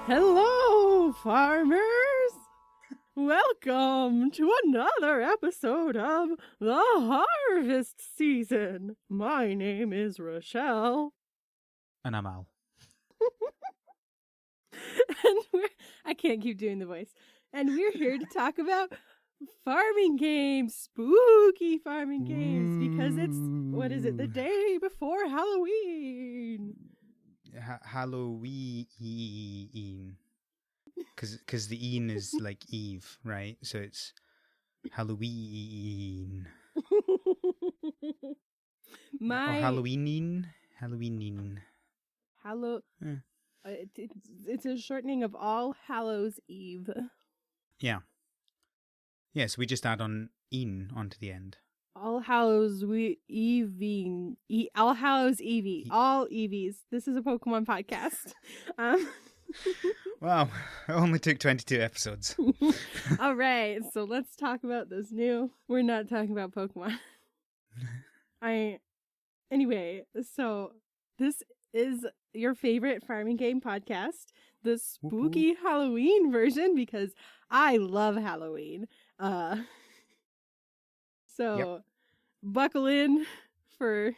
Hello, farmers! Welcome to another episode of the harvest season. My name is Rochelle. And I'm Al. And I can't keep doing the voice. And we're here to talk about farming games, spooky farming games, because it's, what is it, the day before Halloween. Halloween. Because the een is like Eve, right? So it's Halloween. Or Halloweening. It's a shortening of All Hallows Eve. Yeah. Yeah, so we just add on een onto the end. All Hallows Evie. All Hallows Evie. All Evies. This is a Pokemon podcast. Wow, it only took 22 episodes. All right, so let's talk about this new. We're not talking about Pokemon. Anyway, so this is your favorite farming game podcast, the spooky Halloween version, because I love Halloween. Buckle in for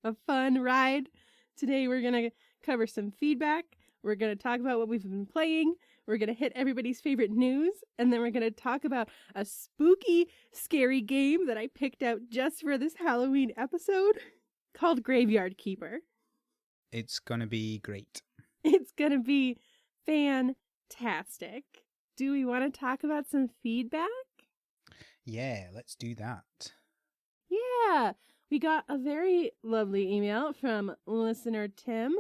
a fun ride. Today we're going to cover some feedback. We're going to talk about what we've been playing. We're going to hit everybody's favorite news. And then we're going to talk about a spooky, scary game that I picked out just for this Halloween episode called Graveyard Keeper. It's going to be great. It's going to be fantastic. Do we want to talk about some feedback? Yeah, let's do that. Yeah, we got a very lovely email from listener Tim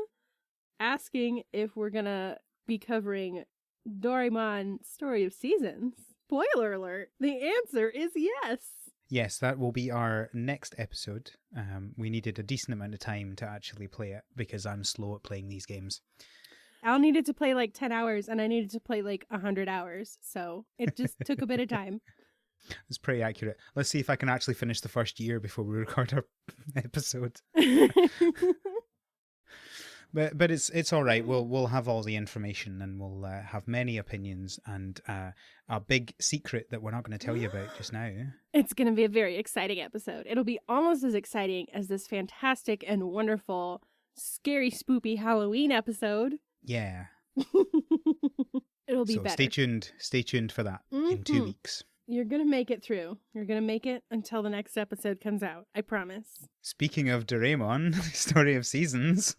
asking if we're going to be covering Doraemon Story of Seasons. Spoiler alert, the answer is yes. Yes, that will be our next episode. We needed a decent amount of time to actually play it because I'm slow at playing these games. Al needed to play like 10 hours and I needed to play like 100 hours. So it just took a bit of time. It's pretty accurate. Let's see if I can actually finish the first year before we record our episode. But it's all right. We'll have all the information and we'll have many opinions and a big secret that we're not going to tell you about just now. It's going to be a very exciting episode. It'll be almost as exciting as this fantastic and wonderful, scary, spoopy Halloween episode. Yeah. It'll be better. Stay tuned for that in 2 weeks. You're going to make it through. You're going to make it until the next episode comes out. I promise. Speaking of Doraemon, Story of Seasons,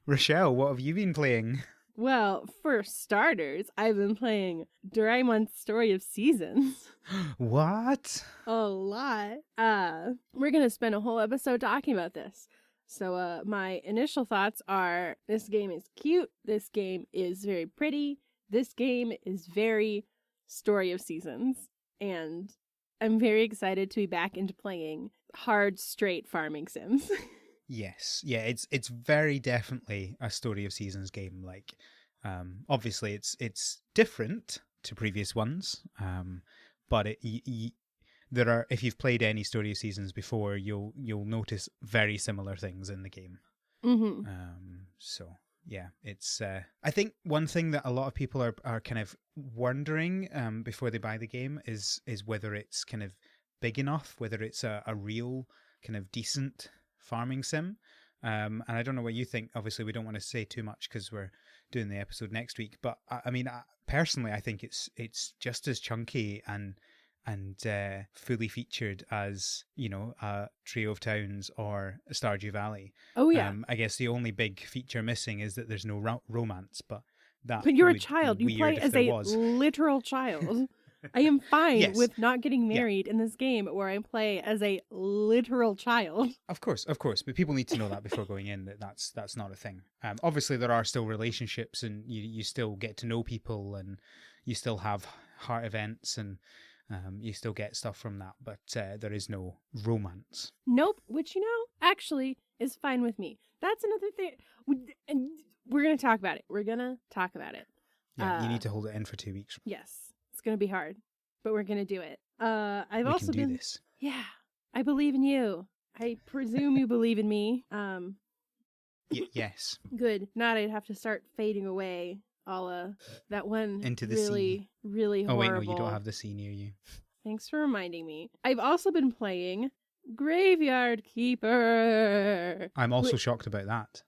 Rochelle, what have you been playing? Well, for starters, I've been playing Doraemon Story of Seasons. What? A lot. We're going to spend a whole episode talking about this. So my initial thoughts are, this game is cute. This game is very pretty. This game is very Story of Seasons. And I'm very excited to be back into playing hard, straight farming sims. Yes, yeah, it's very definitely a Story of Seasons game. Like, obviously, it's different to previous ones, but there are, if you've played any Story of Seasons before, you'll notice very similar things in the game. Mm-hmm. So yeah, it's. I think one thing that a lot of people are kind of wondering before they buy the game is whether it's kind of big enough, whether it's a real kind of decent farming sim. And I don't know what you think. Obviously, we don't want to say too much because we're doing the episode next week. But I mean, personally, I think it's just as chunky and fully featured as, Trio of Towns or Stardew Valley. Oh yeah. I guess the only big feature missing is that there's no romance, but that. But you're a child. You play as a literal child. I am fine with not getting married in this game where I play as a literal child. Of course. But people need to know that before going in, that's not a thing. Obviously, there are still relationships and you still get to know people and you still have heart events and you still get stuff from that. But there is no romance. Nope, which, actually is fine with me. That's another thing. And we're going to talk about it. Yeah, you need to hold it in for 2 weeks. Yes. It's going to be hard, but we're going to do it. We can do this. Yeah, I believe in you. I presume you believe in me. Yes. Good. Not I'd have to start fading away that one Into the really, really Oh horrible. wait, no, you don't have the sea near you. Thanks for reminding me. I've also been playing Graveyard Keeper. I'm also shocked about that.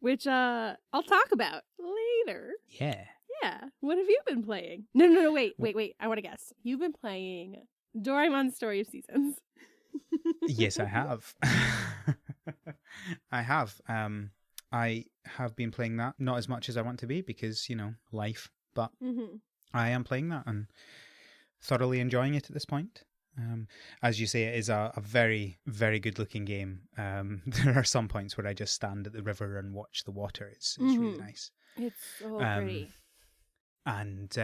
Which I'll talk about later. Yeah. Yeah. What have you been playing? No, wait. I want to guess. You've been playing Doraemon's Story of Seasons. Yes, I have. I have. I have been playing that, not as much as I want to be because, life, but I am playing that and thoroughly enjoying it at this point. As you say, it is a very, very good looking game. There are some points where I just stand at the river and watch the water. It's really nice. It's so pretty. And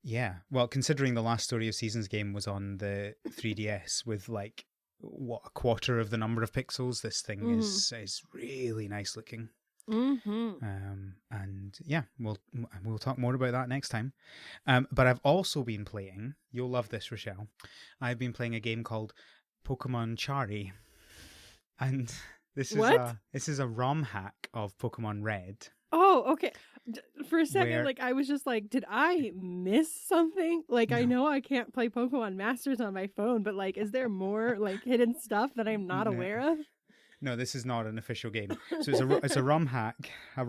yeah, well, considering the last Story of Seasons game was on the 3DS with like, what, a quarter of the number of pixels, this thing is really nice looking. And yeah, we'll talk more about that next time. But I've also been playing, you'll love this, Rochelle, I've been playing a game called Pokemon Chari. And this is a ROM hack of Pokemon Red. Oh, okay. For a second, I was just like, did I miss something? Like, no. I know I can't play Pokemon Masters on my phone, but is there more hidden stuff that I'm not aware of? No, this is not an official game. So it's a ROM hack of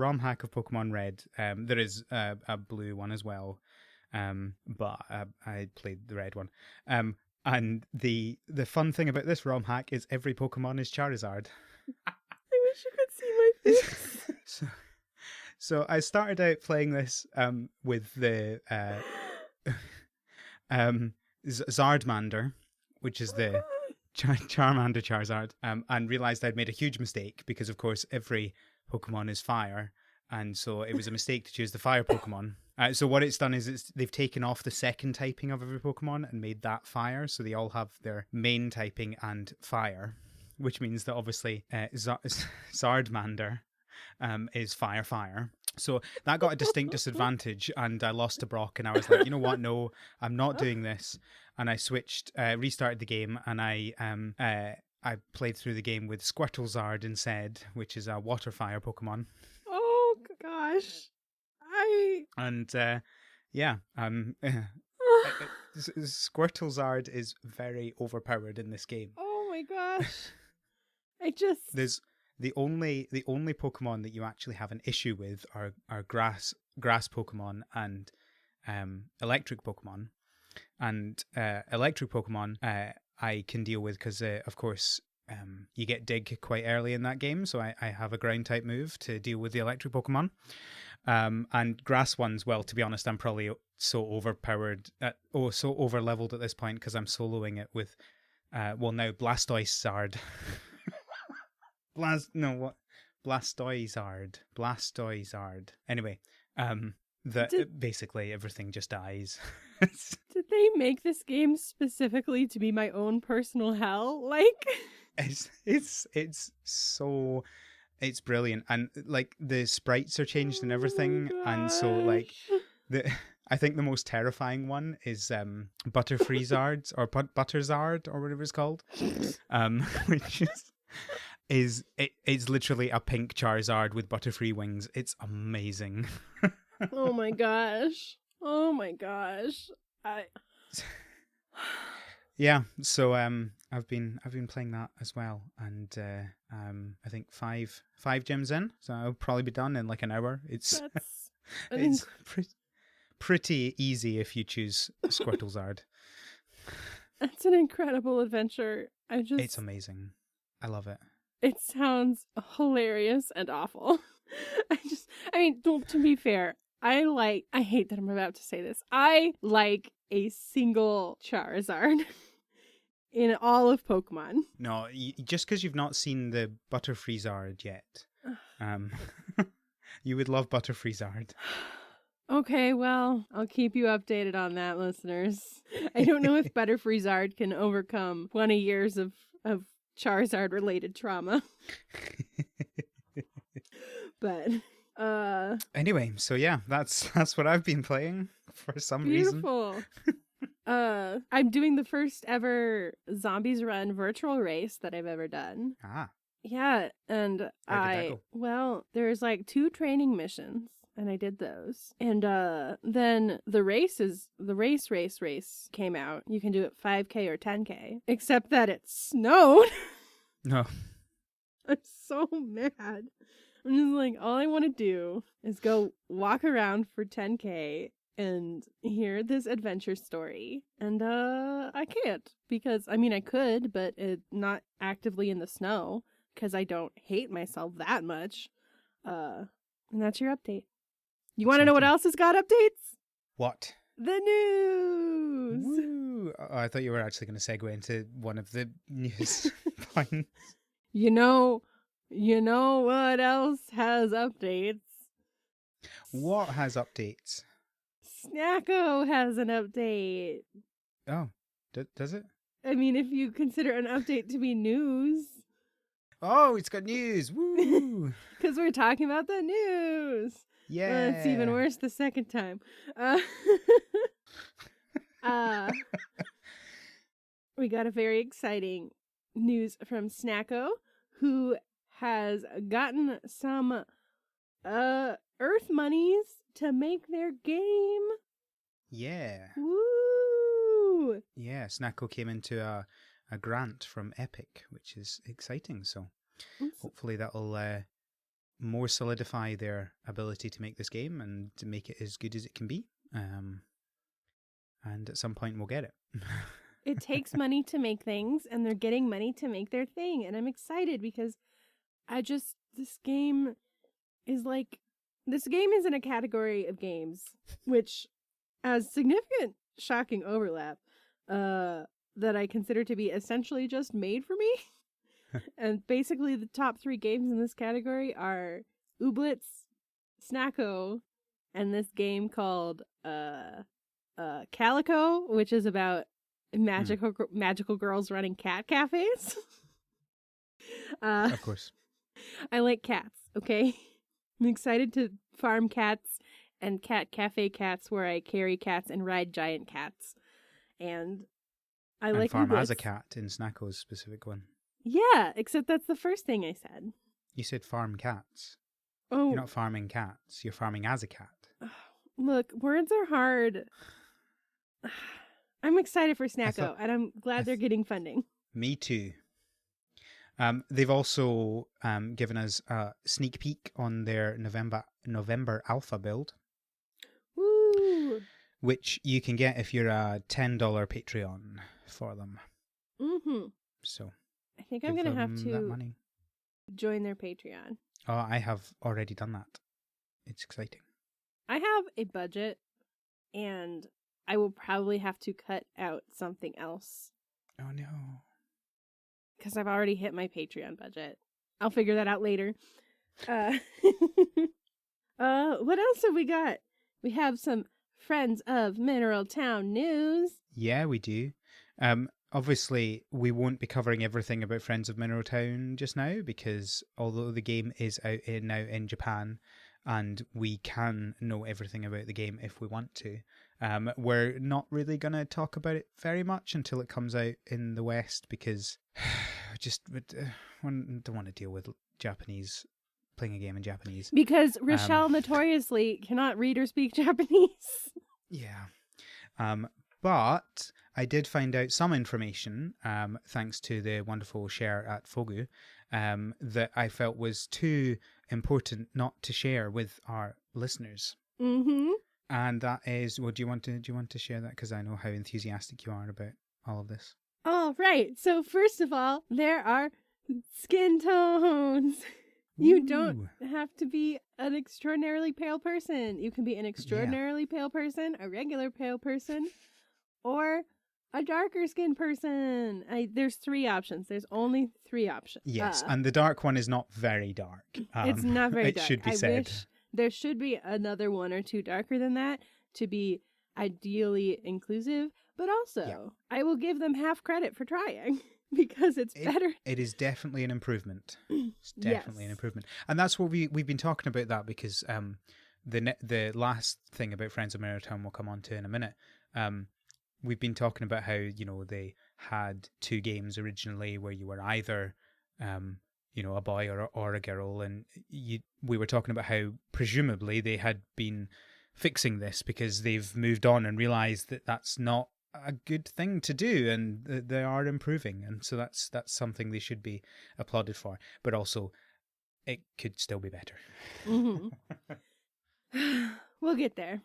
Pokemon Red. There is a blue one as well, but I played the red one. And the fun thing about this ROM hack is every Pokemon is Charizard. I wish you could see my face. So I started out playing this with the Zardmander, which is the Charmander Charizard, and realised I'd made a huge mistake because, of course, every Pokemon is fire, and so it was a mistake to choose the fire Pokemon. So what it's done is they've taken off the second typing of every Pokemon and made that fire, so they all have their main typing and fire, which means that obviously Zardmander is fire. So that got a distinct disadvantage, and I lost to Brock, and I was like, you know what, no, I'm not doing this. And I switched, restarted the game, and I played through the game with Squirtlezard instead, which is a water fire Pokemon. Oh gosh. Squirtlezard is very overpowered in this game. Oh my gosh. There's the only Pokemon that you actually have an issue with are grass Pokemon and electric Pokemon. And electric Pokemon I can deal with because, of course, you get Dig quite early in that game, so I have a ground type move to deal with the electric Pokemon. And grass ones, well, to be honest, I'm probably so overpowered, so over leveled at this point because I'm soloing it with, now Blastoisezard. Blastoisezard. Anyway, basically everything just dies. Did they make this game specifically to be my own personal hell? It's brilliant, and the sprites are changed and everything, and so I think the most terrifying one is Butterfreezard or Butterzard or whatever it's called, which it's literally a pink Charizard with Butterfree wings. It's amazing. Oh my gosh. Yeah, so I've been playing that as well, and I think five gyms in, so I'll probably be done in an hour. It's pretty easy if you choose Squirtlezard. That's an incredible adventure. It's amazing. I love it. It sounds hilarious and awful. To be fair, I hate that I'm about to say this. I like a single Charizard in all of Pokemon. No, just because you've not seen the Butterfreezard yet. You would love Butterfreezard. Okay, well, I'll keep you updated on that, listeners. I don't know if Butterfreezard can overcome 20 years of Charizard-related trauma. But anyway, so yeah, that's what I've been playing for some reason. Beautiful. I'm doing the first ever Zombies Run virtual race that I've ever done. Yeah, and How did that go? there's like 2 training missions and I did those. And then the race came out. You can do it 5K or 10K, except that it snowed. No. I'm so mad. I'm just like, all I want to do is go walk around for 10K and hear this adventure story. And I can't because I mean I could, but not actively in the snow because I don't hate myself that much. And that's your update. You want to know what Exciting. else has got updates? What? The news. Woo! Oh, I thought you were actually going to segue into one of the news points. You know what else has updates? What has updates? Snacko has an update. Oh, does it? I mean, if you consider an update to be news. Oh, it's got news! Woo! Because we're talking about the news. Yeah. It's even worse the second time. We got a very exciting news from Snacko, who has gotten some Earth monies to make their game. Yeah. Woo! Yeah, Snacko came into a grant from Epic, which is exciting. So hopefully that'll more solidify their ability to make this game and to make it as good as it can be. And at some point we'll get it. It takes money to make things, and they're getting money to make their thing. And I'm excited because this game is in a category of games which has significant shocking overlap that I consider to be essentially just made for me. And basically the top 3 games in this category are Ooblets, Snacko, and this game called Calico, which is about magical girls running cat cafes. Of course. I like cats, okay? I'm excited to farm cats and cat cafe cats where I carry cats and ride giant cats. And I like farm Ooblets. as a cat in Snacko's specific one. Yeah, except that's the first thing I said. You said farm cats. Oh. You're not farming cats. You're farming as a cat. Look, words are hard. I'm excited for Snacko, and I'm glad they're getting funding. Me too. They've also given us a sneak peek on their November alpha build. Woo! Which you can get if you're a $10 Patreon for them. Mm-hmm. So I think I'm going to have that money. Join their Patreon. Oh, I have already done that. It's exciting. I have a budget, and I will probably have to cut out something else. Oh, no. Because I've already hit my Patreon budget. I'll figure that out later. What else have we got? We have some Friends of Mineral Town news. Yeah, we do. Obviously, we won't be covering everything about Friends of Mineral Town just now, because although the game is out now in Japan, and we can know everything about the game if we want to, we're not really going to talk about it very much until it comes out in the West, because I just don't want to deal with Japanese, playing a game in Japanese. Because Rochelle notoriously cannot read or speak Japanese. Yeah. But I did find out some information, thanks to the wonderful share at Fogu, that I felt was too important not to share with our listeners. Mm-hmm. And that is, well, do you want to share that? Because I know how enthusiastic you are about all of this. All right. So first of all, there are skin tones. You don't have to be an extraordinarily pale person. You can be an extraordinarily pale person, a regular pale person, or a darker skinned person. There's 3 options. There's only 3 options. Yes, and the dark one is not very dark. It's not very dark. It should be said. Wish there should be another 1 or 2 darker than that to be ideally inclusive, but also I will give them half credit for trying. Because it's better. It is definitely an improvement. It's definitely an improvement. And that's what we've been talking about that, because the last thing about Friends of Mineral Town we'll come on to in a minute. We've been talking about how, they had 2 games originally where you were either a boy or a girl, and we were talking about how presumably they had been fixing this because they've moved on and realized that that's not a good thing to do, and they are improving, and so that's something they should be applauded for. But also, it could still be better. We'll get there.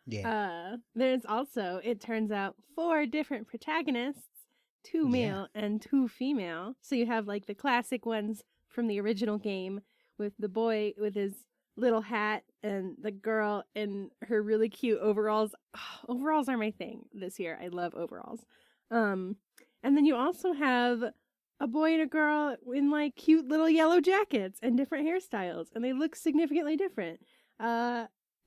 Yeah. There's also, it turns out, 4 different protagonists, 2 male and 2 female. So you have like the classic ones from the original game with the boy with his little hat and the girl in her really cute overalls. Oh, overalls are my thing this year. I love overalls. And then you also have a boy and a girl in like cute little yellow jackets and different hairstyles, and they look significantly different.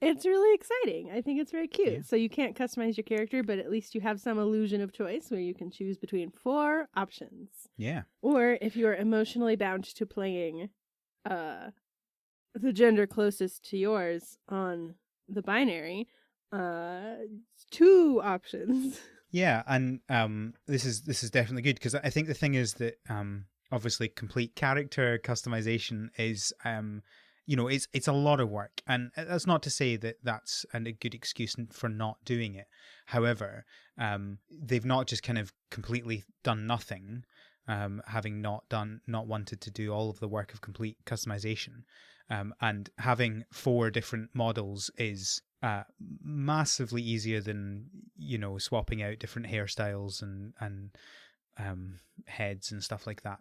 It's really exciting. I think it's very cute. Yeah. So you can't customize your character, but at least you have some illusion of choice where you can choose between 4 options. Yeah. Or if you are emotionally bound to playing the gender closest to yours on the binary, 2 options. Yeah, and this is definitely good, because I think the thing is that obviously complete character customization is it's a lot of work, and that's not to say that that's a good excuse for not doing it. However, they've not just kind of completely done nothing, having not wanted to do all of the work of complete customization, and having 4 different models is massively easier than swapping out different hairstyles and heads and stuff like that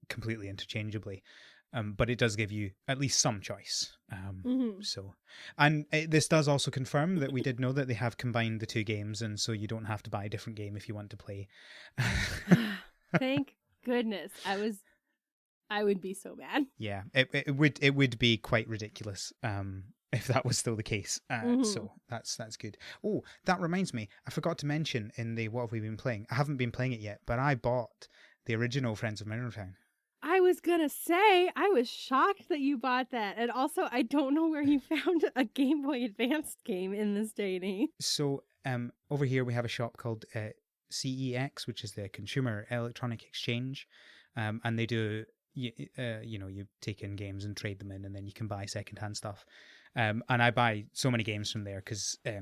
completely interchangeably. But it does give you at least some choice. So, and this does also confirm that we did know that they have combined the 2 games, and so you don't have to buy a different game if you want to play. Thank goodness. I would be so mad. Yeah, it would be quite ridiculous if that was still the case. So that's good. Oh, that reminds me, I forgot to mention in the what have we been playing. I haven't been playing it yet, but I bought the original Friends of Mineral. I was gonna say, I was shocked that you bought that. And also, I don't know where you found a Game Boy Advanced game in this day and age. So over here we have a shop called CEX, which is the Consumer Electronic Exchange, and they do you take in games and trade them in, and then you can buy secondhand stuff. And I buy so many games from there because I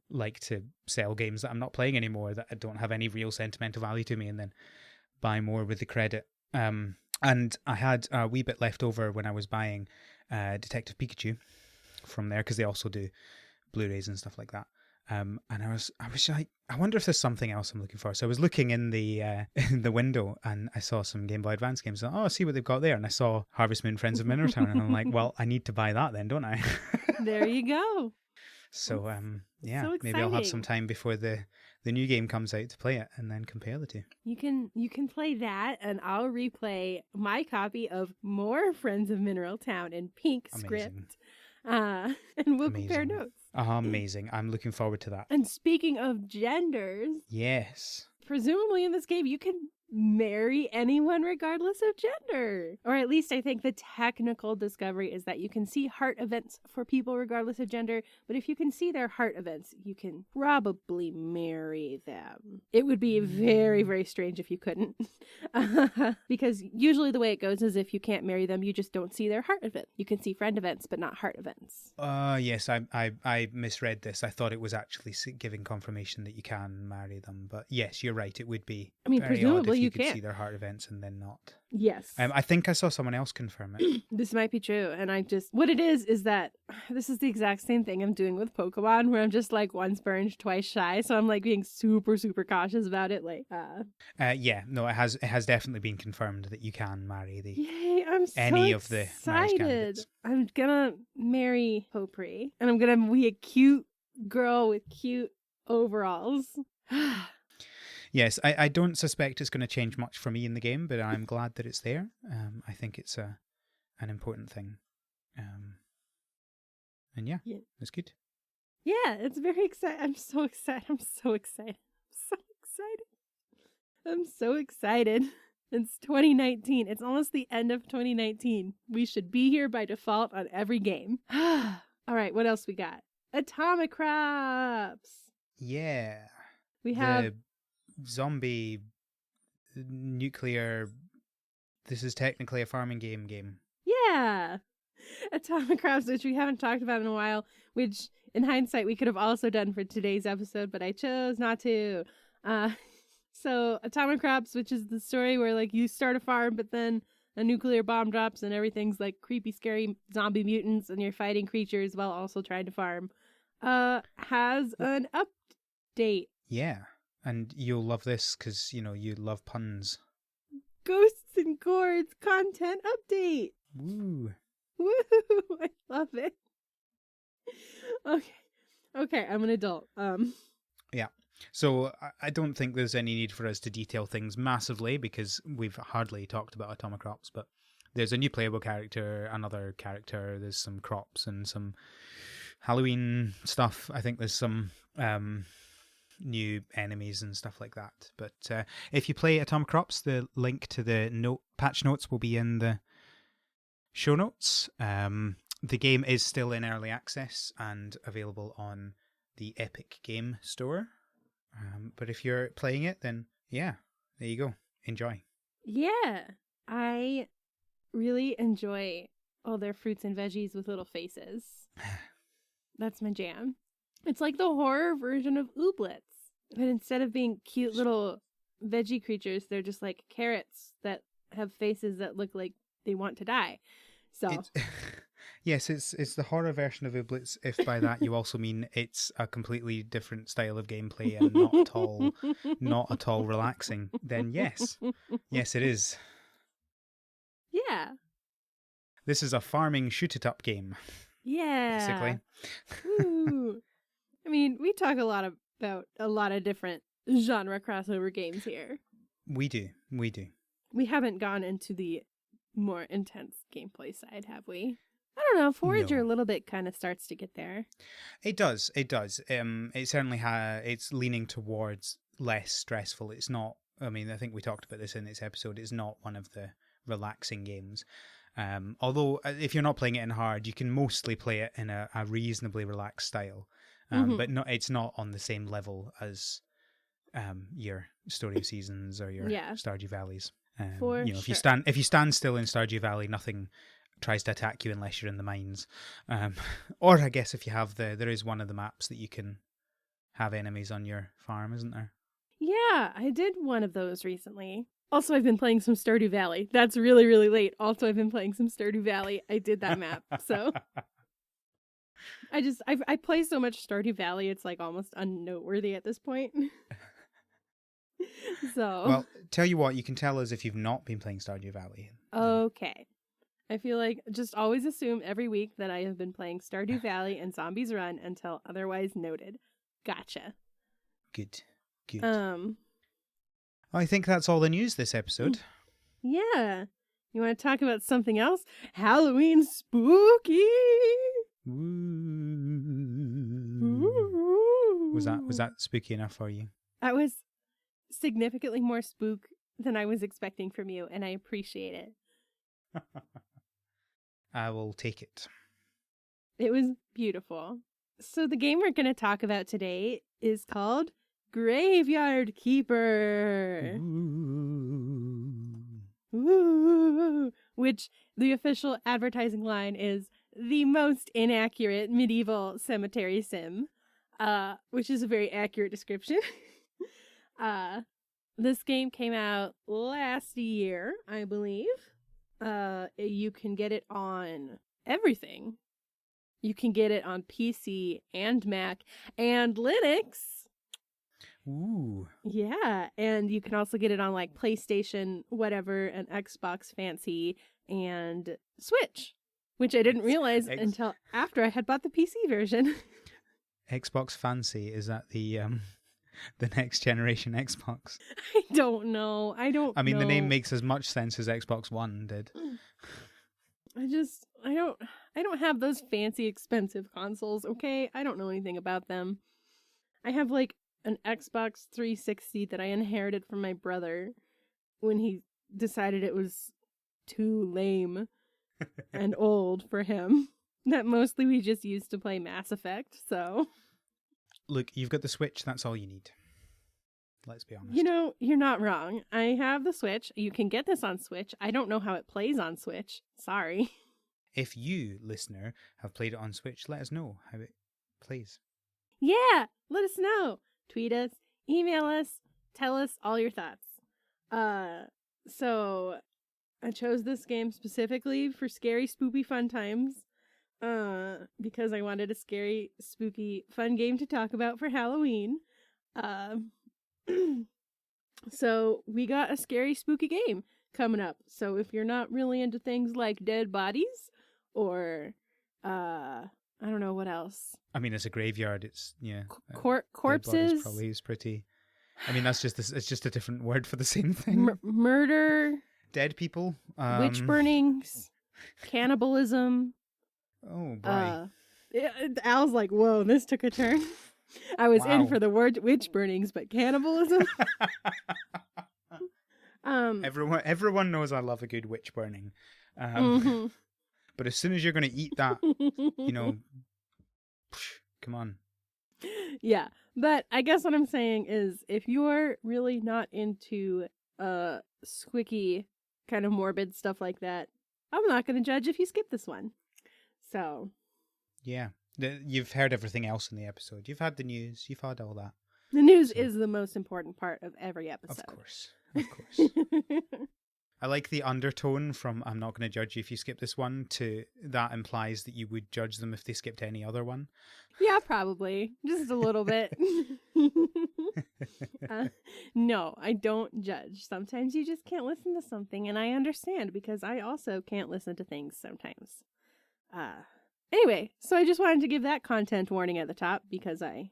like to sell games that I'm not playing anymore that don't have any real sentimental value to me, and then buy more with the credit. And I had a wee bit left over when I was buying Detective Pikachu from there, because they also do Blu-rays and stuff like that. And I was like, I wonder if there's something else I'm looking for. So I was looking in the window, and I saw some Game Boy Advance games. I see what they've got there, and I saw Harvest Moon: Friends of Mineral Town, and I'm like, well, I need to buy that then, don't I? There you go. So yeah, so maybe I'll have some time before the new game comes out to play it, and then compare the 2. You can play that, and I'll replay my copy of more Friends of Mineral Town in pink script. And we'll compare notes. Amazing. I'm looking forward to that. And speaking of genders, yes, presumably in this game you can marry anyone regardless of gender. Or at least I think the technical discovery is that you can see heart events for people regardless of gender, but if you can see their heart events, you can probably marry them. It would be very, very strange if you couldn't. Because usually the way it goes is if you can't marry them, you just don't see their heart event. You can see friend events, but not heart events. Yes, I misread this. I thought it was actually giving confirmation that you can marry them, but yes, you're right. It would be very presumably odd if you could can see their heart events and then not. Yes. I think I saw someone else confirm it. This might be true. And what it is that this is the exact same thing I'm doing with Pokemon, where I'm just like once burned, twice shy. So I'm like being super, super cautious about it. Yeah, no, it has definitely been confirmed that you can marry Yay, I'm so any excited. of the marriage candidates. I'm gonna marry Popri, and I'm gonna be a cute girl with cute overalls. Yes, I don't suspect it's going to change much for me in the game, but I'm glad that it's there. I think it's an important thing. And yeah, it's good. Yeah, it's very exciting. I'm so excited. I'm so excited. I'm so excited. It's 2019. It's almost the end of 2019. We should be here by default on every game. All right, what else we got? Atomic Crops. Yeah. We have the zombie nuclear This is technically a farming game. Yeah. Atomic Crops, which we haven't talked about in a while, which in hindsight we could have also done for today's episode, but I chose not to. So Atomic Crops, which is the story where like you start a farm, but then a nuclear bomb drops and everything's like creepy, scary zombie mutants, and you're fighting creatures while also trying to farm, has an update. Yeah, and you'll love this because, you love puns. Ghosts and Gourds content update. Woo. Woo! I love it. Okay, I'm an adult. Yeah. So I don't think there's any need for us to detail things massively because we've hardly talked about Atomic Crops, but there's a new playable character, another character, there's some crops and some Halloween stuff. I think there's some new enemies and stuff like that. But if you play Atomic Crops, the link to the patch notes will be in the show notes. The game is still in early access and available on the Epic Game Store. But if you're playing it, then yeah, there you go. Enjoy. Yeah, I really enjoy all their fruits and veggies with little faces. That's my jam. It's like the horror version of Ooblets, but instead of being cute little veggie creatures, they're just like carrots that have faces that look like they want to die. So yes, it's the horror version of Ooblets. If by that you also mean it's a completely different style of gameplay and not at all relaxing, then yes, it is. Yeah. This is a farming shoot-it-up game. Yeah. Basically. Ooh. I mean, we talk a lot about a lot of different genre crossover games here. We do. We haven't gone into the more intense gameplay side, have we? I don't know. Forager No. a little bit kind of starts to get there. It does. It certainly it's leaning towards less stressful. It's not. I mean, I think we talked about this in this episode. It's not one of the relaxing games. Although if you're not playing it in hard, you can mostly play it in a reasonably relaxed style. But it's not on the same level as your Story of Seasons or your Stardew Valleys. For if you sure. if you stand still in Stardew Valley, nothing tries to attack you unless you're in the mines. Or I guess if you have there is one of the maps that you can have enemies on your farm, isn't there? Yeah, I did one of those recently. Also, I've been playing some Stardew Valley. That's really, really late. Also, I've been playing some Stardew Valley. I did that map, so I play so much Stardew Valley, it's like almost unnoteworthy at this point. So well, tell you what, you can tell us if you've not been playing Stardew Valley. Okay. I feel like just always assume every week that I have been playing Stardew Valley and Zombies Run until otherwise noted. Gotcha. Good. I think that's all the news this episode. Yeah. You want to talk about something else? Halloween spooky. Ooh. Was that spooky enough for you? That was significantly more spook than I was expecting from you, and I appreciate it. I will take it. It was beautiful. So the game we're going to talk about today is called Graveyard Keeper. Ooh. Which the official advertising line is the most inaccurate medieval cemetery sim, which is a very accurate description. This game came out last year, I believe. You can get it on everything. You can get it on PC and Mac and Linux. Ooh. Yeah, and you can also get it on like PlayStation, whatever, and Xbox Fancy and Switch, which I didn't realize until after I had bought the PC version. Xbox Fancy, is that the next generation Xbox? I don't know. I mean, the name makes as much sense as Xbox One did. I don't have those fancy expensive consoles, okay? I don't know anything about them. I have like an Xbox 360 that I inherited from my brother when he decided it was too lame and old for him. That mostly we just used to play Mass Effect, so. Look, you've got the Switch, that's all you need. Let's be honest. You know, you're not wrong. I have the Switch. You can get this on Switch. I don't know how it plays on Switch. Sorry. If you, listener, have played it on Switch, let us know how it plays. Yeah, let us know. Tweet us, email us, tell us all your thoughts. So I chose this game specifically for scary, spoopy fun times. Because I wanted a scary, spooky, fun game to talk about for Halloween. So we got a scary, spooky game coming up. So if you're not really into things like dead bodies or I don't know what else. I mean, it's a graveyard. It's Corpses. Dead bodies probably is pretty. I mean, it's just a different word for the same thing. Murder. Dead people. Witch burnings. Cannibalism. Oh boy. Al's like, whoa, this took a turn. I was in Wow. for the word witch burnings, but cannibalism. Everyone knows I love a good witch burning. Mhm. But as soon as you're going to eat that, you know, come on. Yeah, but I guess what I'm saying is if you're really not into squicky kind of morbid stuff like that, I'm not going to judge if you skip this one. So, Yeah. You've heard everything else in the episode. You've had the news. You've had all that. the news So- is the most important part of every episode. Of course. Of course. I like the undertone from I'm not going to judge you if you skip this one to that implies that you would judge them if they skipped any other one. Yeah, probably. Just a little bit. No, I don't judge. Sometimes you just can't listen to something, and I understand because I also can't listen to things sometimes. Anyway, so I just wanted to give that content warning at the top because I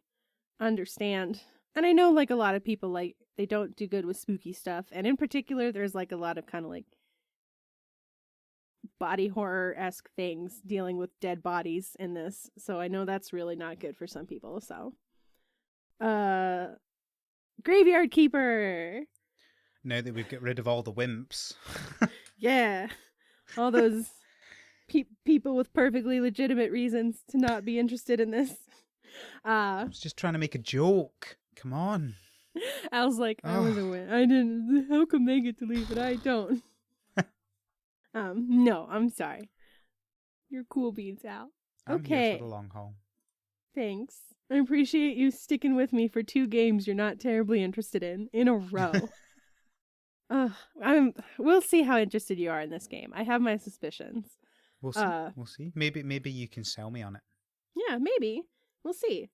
understand. And I know, like, a lot of people, like, they don't do good with spooky stuff. And in particular, there's, like, a lot of kind of, like, body horror-esque things dealing with dead bodies in this. So I know that's really not good for some people, so. Graveyard Keeper! Now that we've got rid of all the wimps. Yeah. All those people with perfectly legitimate reasons to not be interested in this. I was just trying to make a joke. Come on. I was like, I was a win. I didn't. How come they get to leave but I don't? No, I'm sorry. You're cool beans, Al. I'm Okay. here for the long haul. Thanks. I appreciate you sticking with me for 2 games you're not terribly interested in a row. We'll see how interested you are in this game. I have my suspicions. We'll see. We'll see. Maybe you can sell me on it. Yeah, maybe. We'll see.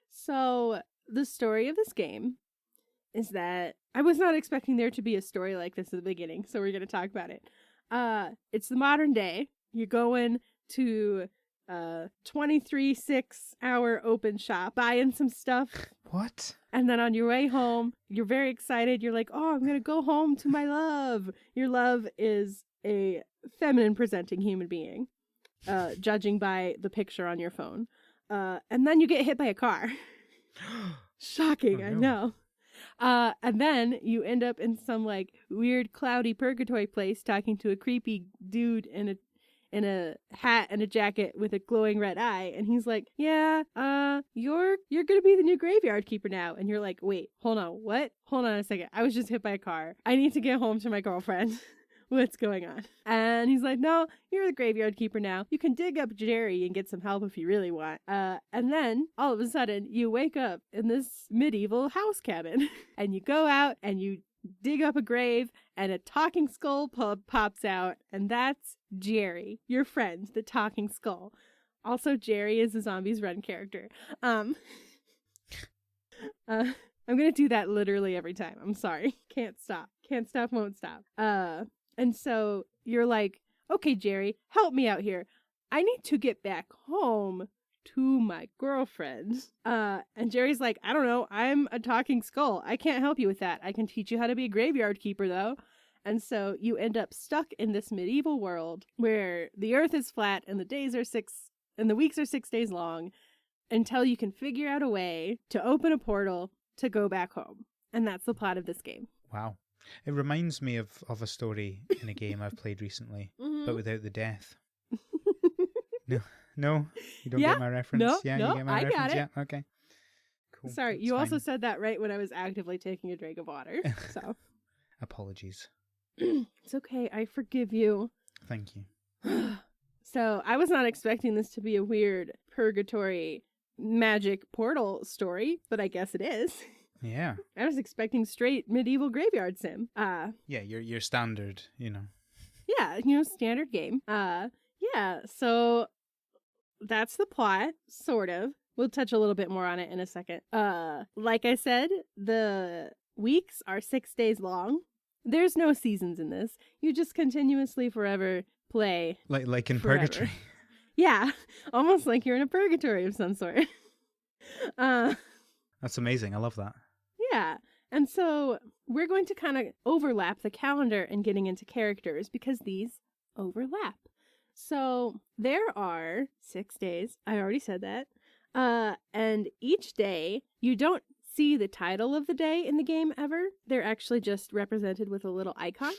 So, the story of this game is that I was not expecting there to be a story like this at the beginning, so we're going to talk about it. It's the modern day. You're going to 23/6-hour open shop, buying some stuff. What? And then on your way home, you're very excited. You're like, oh, I'm going to go home to my love. Your love is a feminine presenting human being, judging by the picture on your phone. And then you get hit by a car. Shocking, Oh, I no. know. And then you end up in some like weird cloudy purgatory place talking to a creepy dude in a hat and a jacket with a glowing red eye, and he's like, yeah, you're gonna be the new graveyard keeper now. And you're like, wait, hold on, what? Hold on a second. I was just hit by a car. I need to get home to my girlfriend. What's going on? And he's like, no, you're the graveyard keeper now. You can dig up Jerry and get some help if you really want. And then all of a sudden you wake up in this medieval house cabin and you go out and you dig up a grave and a talking skull pops out, and that's Jerry, your friend, the talking skull. Also, Jerry is a Zombies Run character. I'm gonna do that literally every time. I'm sorry. Can't stop, won't stop. And so you're like, okay, Jerry, help me out here. I need to get back home to my girlfriend. And Jerry's like, I don't know. I'm a talking skull. I can't help you with that. I can teach you how to be a graveyard keeper, though. And so you end up stuck in this medieval world where the earth is flat and the weeks are 6 days long until you can figure out a way to open a portal to go back home. And that's the plot of this game. Wow. It reminds me of a story in a game I've played recently, but without the death. No, you don't Yeah, get my reference. no, Yeah, no, you get my I got reference. it. Yeah, okay, cool. Sorry, That's you also fine. said that right when I was actively taking a drink of water. So Apologies. it's okay. I forgive you. Thank you. So I was not expecting this to be a weird purgatory magic portal story, but I guess it is. Yeah. I was expecting straight medieval graveyard sim. Yeah, your standard, Yeah, standard game. Yeah, so that's the plot, sort of. We'll touch a little bit more on it in a second. Like I said, the weeks are 6 days long. There's no seasons in this. You just continuously forever play. Like in Forever. Purgatory. Yeah, almost like you're in a purgatory of some sort. That's amazing. I love that. Yeah. And so we're going to kind of overlap the calendar and getting into characters because these overlap. So there are 6 days. I already said that. And each day, you don't see the title of the day in the game ever. They're actually just represented with a little icon.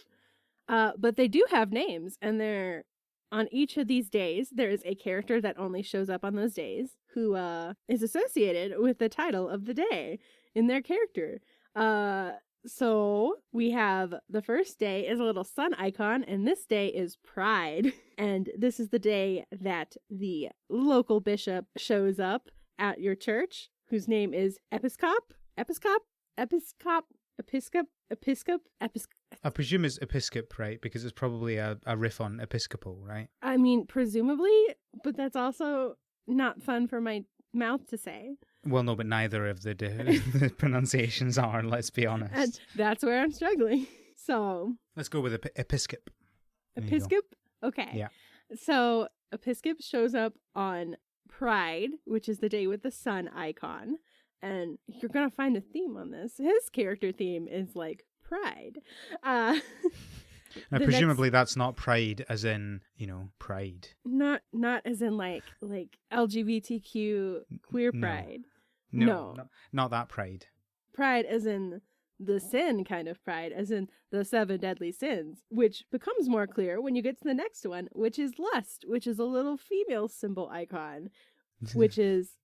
But they do have names, and they're on each of these days, there is a character that only shows up on those days who is associated with the title of the day in their character. So we have the first day is a little sun icon, and this day is Pride. And this is the day that the local bishop shows up at your church, whose name is Episcop. I presume it's Episcop, right? Because it's probably a riff on Episcopal, right? I mean, presumably, but that's also not fun for my mouth to say. Well, no, but neither of the pronunciations are, let's be honest. And that's where I'm struggling. So... Let's go with Episcop. Episcop? Okay. Yeah. So, Episcop shows up on Pride, which is the day with the sun icon. And you're going to find a theme on this. His character theme is like Pride. Now, presumably that's not pride as in, pride. Not as in like LGBTQ queer pride. No. Not that pride. Pride as in the sin kind of pride, as in the 7 deadly sins, which becomes more clear when you get to the next one, which is lust, which is a little female symbol icon, which is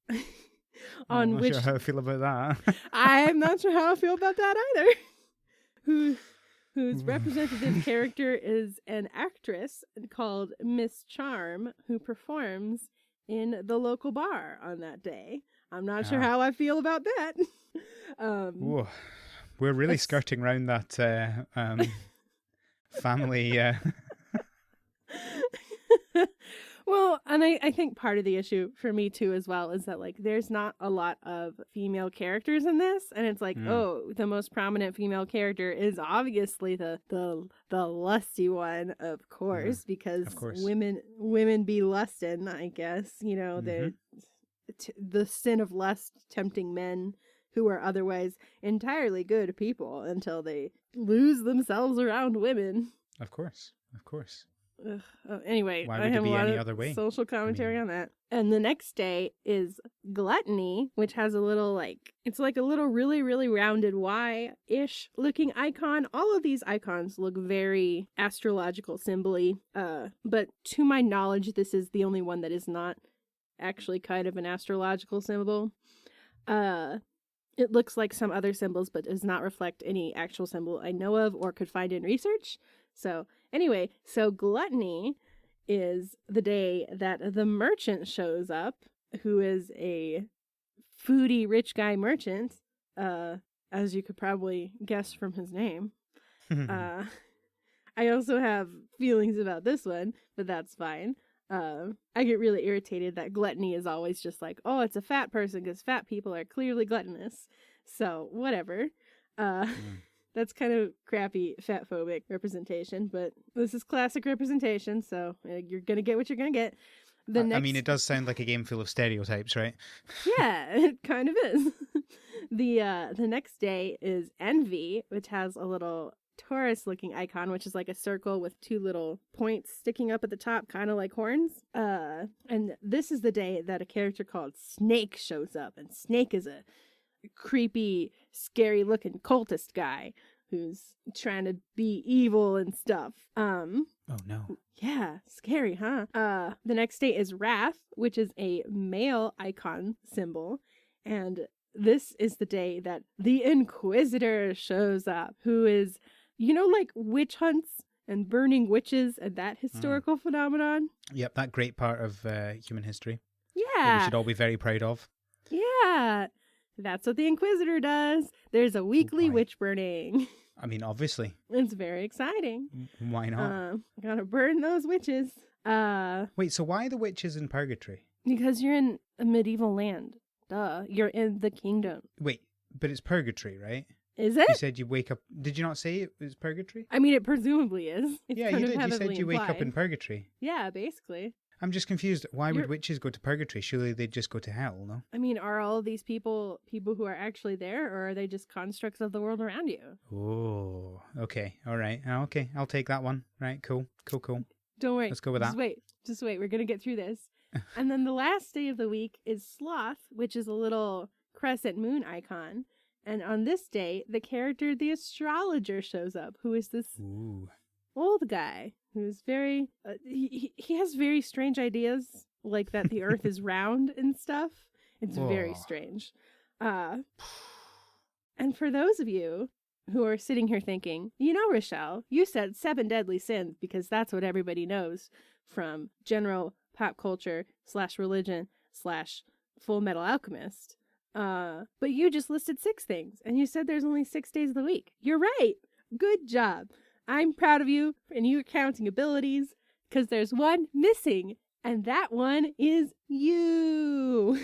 I'm not sure how I feel about that. I'm not sure how I feel about that either. Whose representative character is an actress called Miss Charm, who performs in the local bar on that day. I'm not sure how I feel about that. Whoa. We're really skirting around that family. Well, and I think part of the issue for me too as well is that there's not a lot of female characters in this, and it's oh, the most prominent female character is obviously the lusty one, of course, because women be lustin', I guess, the sin of lust tempting men who are otherwise entirely good people until they lose themselves around women. Of course. Anyway, why would I have it be a lot any of other way? social commentary on that. And the next day is Gluttony, which has a little it's like a little really, really rounded Y-ish looking icon. All of these icons look very astrological symbol-y. But to my knowledge, this is the only one that is not actually kind of an astrological symbol. It looks like some other symbols, but does not reflect any actual symbol I know of or could find in research. So anyway, Gluttony is the day that the merchant shows up, who is a foodie rich guy merchant, as you could probably guess from his name. I also have feelings about this one, but that's fine. I get really irritated that gluttony is always just oh, it's a fat person because fat people are clearly gluttonous. So whatever. That's kind of crappy fat-phobic representation, but this is classic representation, so you're going to get what you're going to get. I mean, it does sound like a game full of stereotypes, right? Yeah, it kind of is. The next day is Envy, which has a little Taurus-looking icon, which is like a circle with 2 little points sticking up at the top, kind of like horns. And this is the day that a character called Snake shows up, and Snake is a creepy, scary-looking cultist guy who's trying to be evil and stuff. Oh no. Yeah, scary, huh? The next day is Wrath, which is a male icon symbol, and this is the day that the Inquisitor shows up, who is, like witch hunts and burning witches and that historical phenomenon. Yep, that great part of human history that we Yeah. should all be very proud of. Yeah. That's what the Inquisitor does. There's a weekly boy. witch burning. I mean, obviously. It's very exciting. Why not? Gotta burn those witches. Wait, so why are the witches in purgatory? Because you're in a medieval land. Duh. You're in the kingdom. Wait, but it's purgatory, right? Is You it? said you wake up. Did you not say it was purgatory? I mean, it presumably is. It's Yeah, kind you of did. You heavily said you wake up implied. in purgatory. Yeah, basically. I'm just confused. Why would You're- witches go to purgatory? Surely they'd just go to hell, no? I mean, are all of these people who are actually there, or are they just constructs of the world around you? Oh, okay. All right. Okay, I'll take that one. Right, cool. Don't worry. Let's go with Just that. Just wait. We're going to get through this. And then the last day of the week is Sloth, which is a little crescent moon icon. And on this day, the character, the astrologer, shows up, who is this Ooh. old guy who's very, he has very strange ideas, like that the earth is round and stuff. It's very Whoa. strange. And for those of you who are sitting here thinking, Rochelle, you said 7 deadly sins because that's what everybody knows from general pop culture / religion / Full Metal Alchemist. But you just listed 6 things and you said there's only 6 days of the week. You're right. Good job. I'm proud of you and your counting abilities because there's one missing and that one is you.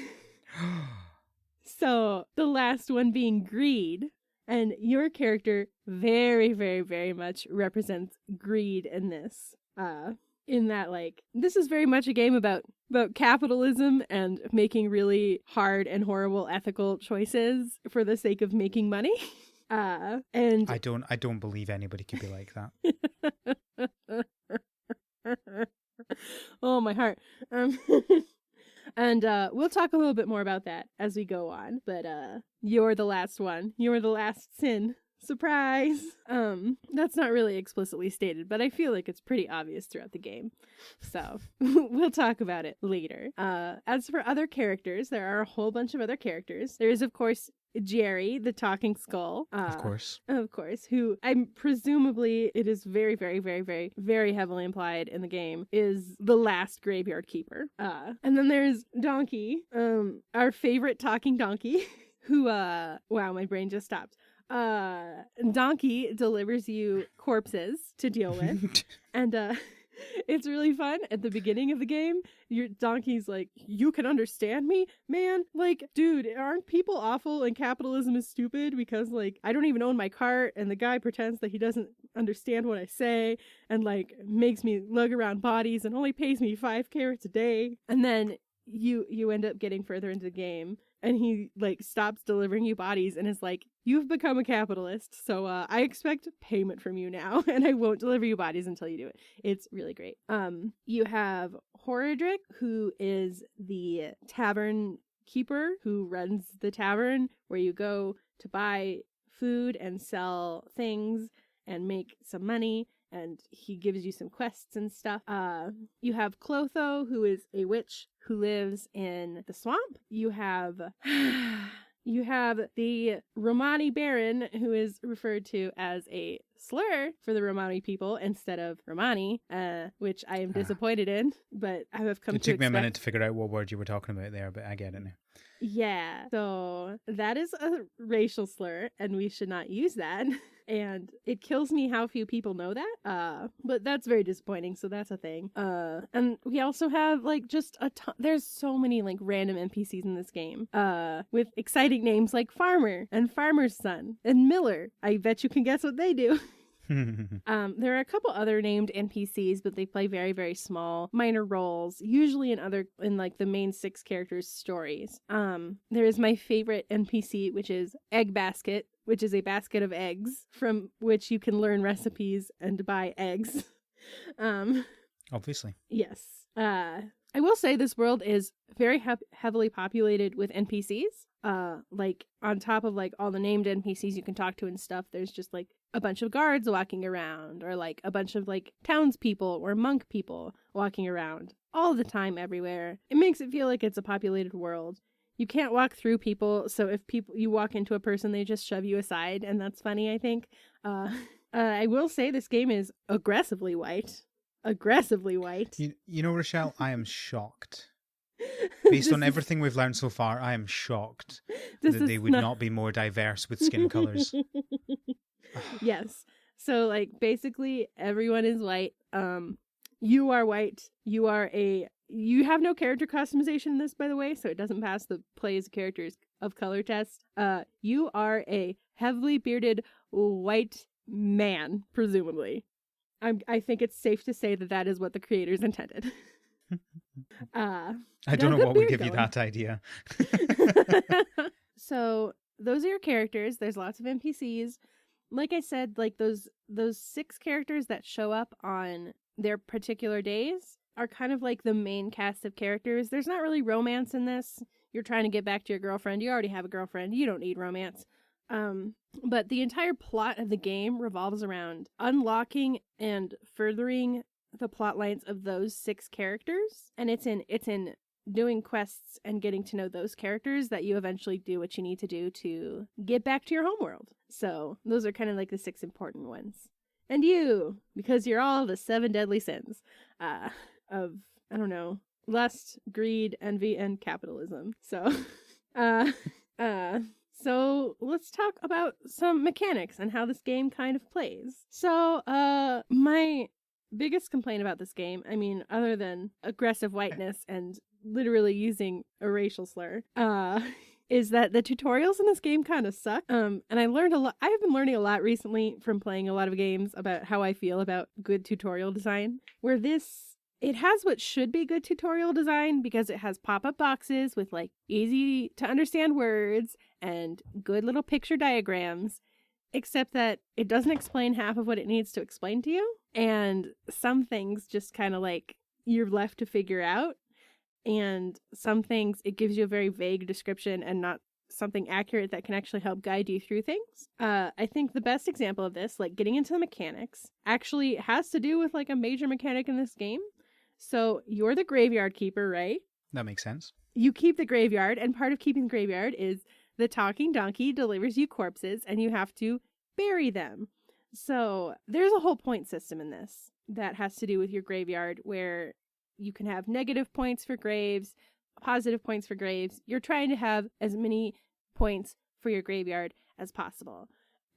So the last one being greed. And your character very, very, very much represents greed in this. In that, like, this is very much a game about capitalism and making really hard and horrible ethical choices for the sake of making money. And I don't believe anybody could be like that. oh, my heart. And we'll talk a little bit more about that as we go on. But you're the last one. You're the last sin. Surprise! That's not really explicitly stated, but I feel like it's pretty obvious throughout the game. So we'll talk about it later. As for other characters, there are a whole bunch of other characters. There is, of course, Jerry, the talking skull. Of course. Of course, who I'm presumably, it is very, very, very, very, very heavily implied in the game, is the last graveyard keeper. And then there's Donkey, our favorite talking donkey, who, wow, my brain just stopped. Donkey delivers you corpses to deal with. And it's really fun. At the beginning of the game, your donkey's like, you can understand me? Man, like, dude, aren't people awful and capitalism is stupid? Because, like, I don't even own my cart, and the guy pretends that he doesn't understand what I say, and, like, makes me lug around bodies and only pays me 5 carats a day. And then you end up getting further into the game, and he, like, stops delivering you bodies and is like, you've become a capitalist, so I expect payment from you now, and I won't deliver you bodies until you do it. It's really great. You have Horadric, who is the tavern keeper who runs the tavern where you go to buy food and sell things and make some money, and he gives you some quests and stuff. You have Clotho, who is a witch who lives in the swamp. You have the Romani Baron, who is referred to as a slur for the Romani people instead of Romani, which I am disappointed in, but I have come to expect. It took me a minute to figure out what word you were talking about there, but I get it now. Yeah, so that is a racial slur, and we should not use that. And it kills me how few people know that. But that's very disappointing, so that's a thing. And we also have, like, just a ton. There's so many, like, random NPCs in this game. With exciting names like Farmer and Farmer's Son and Miller. I bet you can guess what they do. There are a couple other named NPCs, but they play very, very small, minor roles, usually in like the main 6 characters' stories. There is my favorite NPC, which is Egg Basket, which is a basket of eggs from which you can learn recipes and buy eggs. Obviously. Yes. I will say this world is very heavily populated with NPCs. Like on top of like all the named NPCs you can talk to and stuff, there's just like a bunch of guards walking around, or like a bunch of like townspeople or monk people walking around all the time everywhere. It makes it feel like it's a populated world. you can't walk through people. So if you walk into a person, they just shove you aside, and that's funny, I think. I will say this game is aggressively white. Aggressively white. You know, Rochelle, I am shocked. This Based on is- everything we've learned so far, I am shocked this that is they would not be more diverse with skin colors. Yes. So like basically everyone is white. You are white. You have no character customization in this, by the way, so it doesn't pass the play as characters of color test. You are a heavily bearded white man, presumably. I think it's safe to say that is what the creators intended. I don't know good what would beard give you going. that idea. So those are your characters. There's lots of NPCs. Like I said, like those 6 characters that show up on their particular days are kind of like the main cast of characters. There's not really romance in this. You're trying to get back to your girlfriend. You already have a girlfriend. You don't need romance. But the entire plot of the game revolves around unlocking and furthering the plot lines of those 6 characters, and it's in doing quests and getting to know those characters that you eventually do what you need to do to get back to your homeworld. So those are kind of like the 6 important ones. And you, because you're all the 7 deadly sins of, I don't know, lust, greed, envy, and capitalism. So, so let's talk about some mechanics and how this game kind of plays. So, my biggest complaint about this game, I mean, other than aggressive whiteness and literally using a racial slur, is that the tutorials in this game kind of suck. And I learned a lot. I have been learning a lot recently from playing a lot of games about how I feel about good tutorial design, where it has what should be good tutorial design because it has pop-up boxes with like easy to understand words and good little picture diagrams, except that it doesn't explain half of what it needs to explain to you. And some things just kind of like you're left to figure out. And some things it gives you a very vague description and not something accurate that can actually help guide you through things. I think the best example of this, like getting into the mechanics, actually has to do with like a major mechanic in this game. So you're the graveyard keeper, right? That makes sense. You keep the graveyard, and part of keeping the graveyard is the talking donkey delivers you corpses and you have to bury them. So there's a whole point system in this that has to do with your graveyard where you can have negative points for graves, positive points for graves. You're trying to have as many points for your graveyard as possible.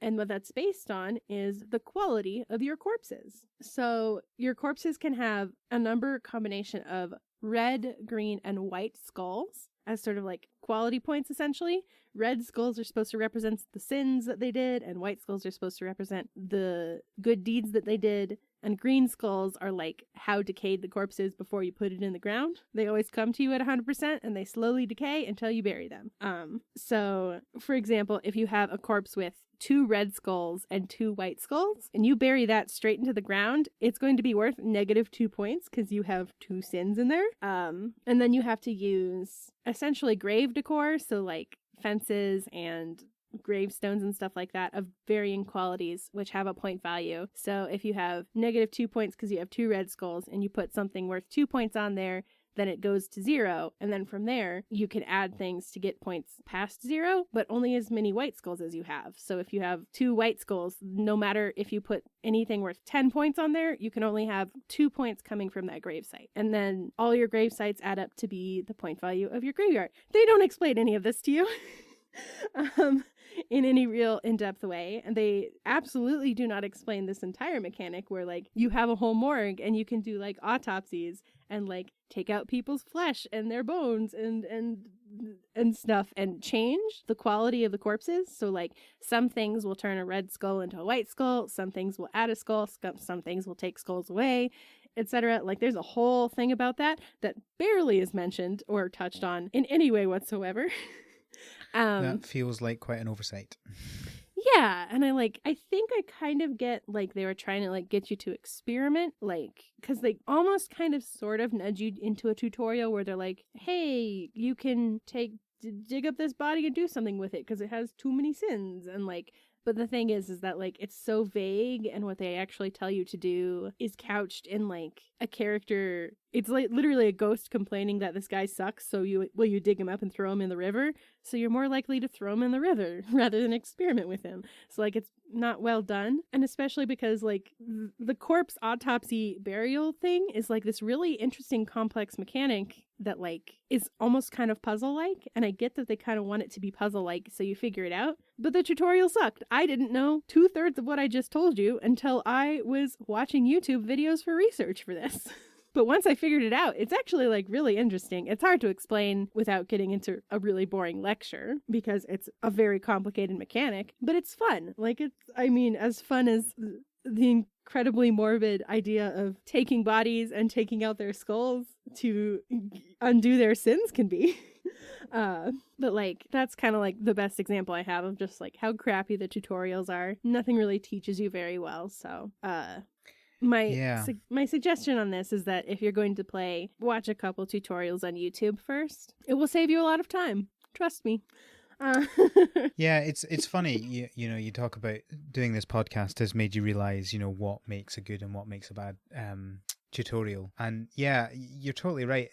And what that's based on is the quality of your corpses. So your corpses can have a number combination of red, green, and white skulls as sort of like quality points, essentially. Red skulls are supposed to represent the sins that they did, and white skulls are supposed to represent the good deeds that they did. And green skulls are like how decayed the corpse is before you put it in the ground. They always come to you at 100% and they slowly decay until you bury them. So for example, if you have a corpse with 2 red skulls and 2 white skulls, and you bury that straight into the ground, it's going to be worth -2 points because you have 2 sins in there. And then you have to use essentially grave decor, so like fences and gravestones and stuff like that of varying qualities which have a point value. So if you have -2 points because you have 2 red skulls and you put something worth 2 points on there, then it goes to 0, and then from there you can add things to get points past 0, but only as many white skulls as you have. So if you have 2 white skulls, no matter if you put anything worth 10 points on there, you can only have 2 points coming from that gravesite. And then all your grave sites add up to be the point value of your graveyard. They don't explain any of this to you. In any real in-depth way, and they absolutely do not explain this entire mechanic where like you have a whole morgue and you can do like autopsies and like take out people's flesh and their bones and stuff and change the quality of the corpses. So like some things will turn a red skull into a white skull, some things will add a skull, some things will take skulls away, etc. Like there's a whole thing about that barely is mentioned or touched on in any way whatsoever. That feels like quite an oversight. Yeah, and I think I kind of get like they were trying to like get you to experiment, like because they almost kind of sort of nudge you into a tutorial where they're like, hey, you can dig up this body and do something with it because it has too many sins, and like, but the thing is that like it's so vague, and what they actually tell you to do is couched in like a character it's like literally a ghost complaining that this guy sucks, so you dig him up and throw him in the river, so you're more likely to throw him in the river rather than experiment with him. So like it's not well done, and especially because like the corpse autopsy burial thing is like this really interesting complex mechanic that like is almost kind of puzzle like, and I get that they kind of want it to be puzzle like so you figure it out, but the tutorial sucked. I didn't know 2/3 of what I just told you until I was watching YouTube videos for research for this. But once I figured it out, it's actually like really interesting. It's hard to explain without getting into a really boring lecture because it's a very complicated mechanic, but it's fun. Like it's, I mean, as fun as the incredibly morbid idea of taking bodies and taking out their skulls to undo their sins can be. But like that's kind of like the best example I have of just like how crappy the tutorials are. Nothing really teaches you very well. So my suggestion on this is that if you're going to play, watch a couple tutorials on YouTube first. It will save you a lot of time. Trust me. Yeah, it's funny. You know, you talk about doing this podcast has made you realize, you know, what makes a good and what makes a bad tutorial. And yeah, you're totally right.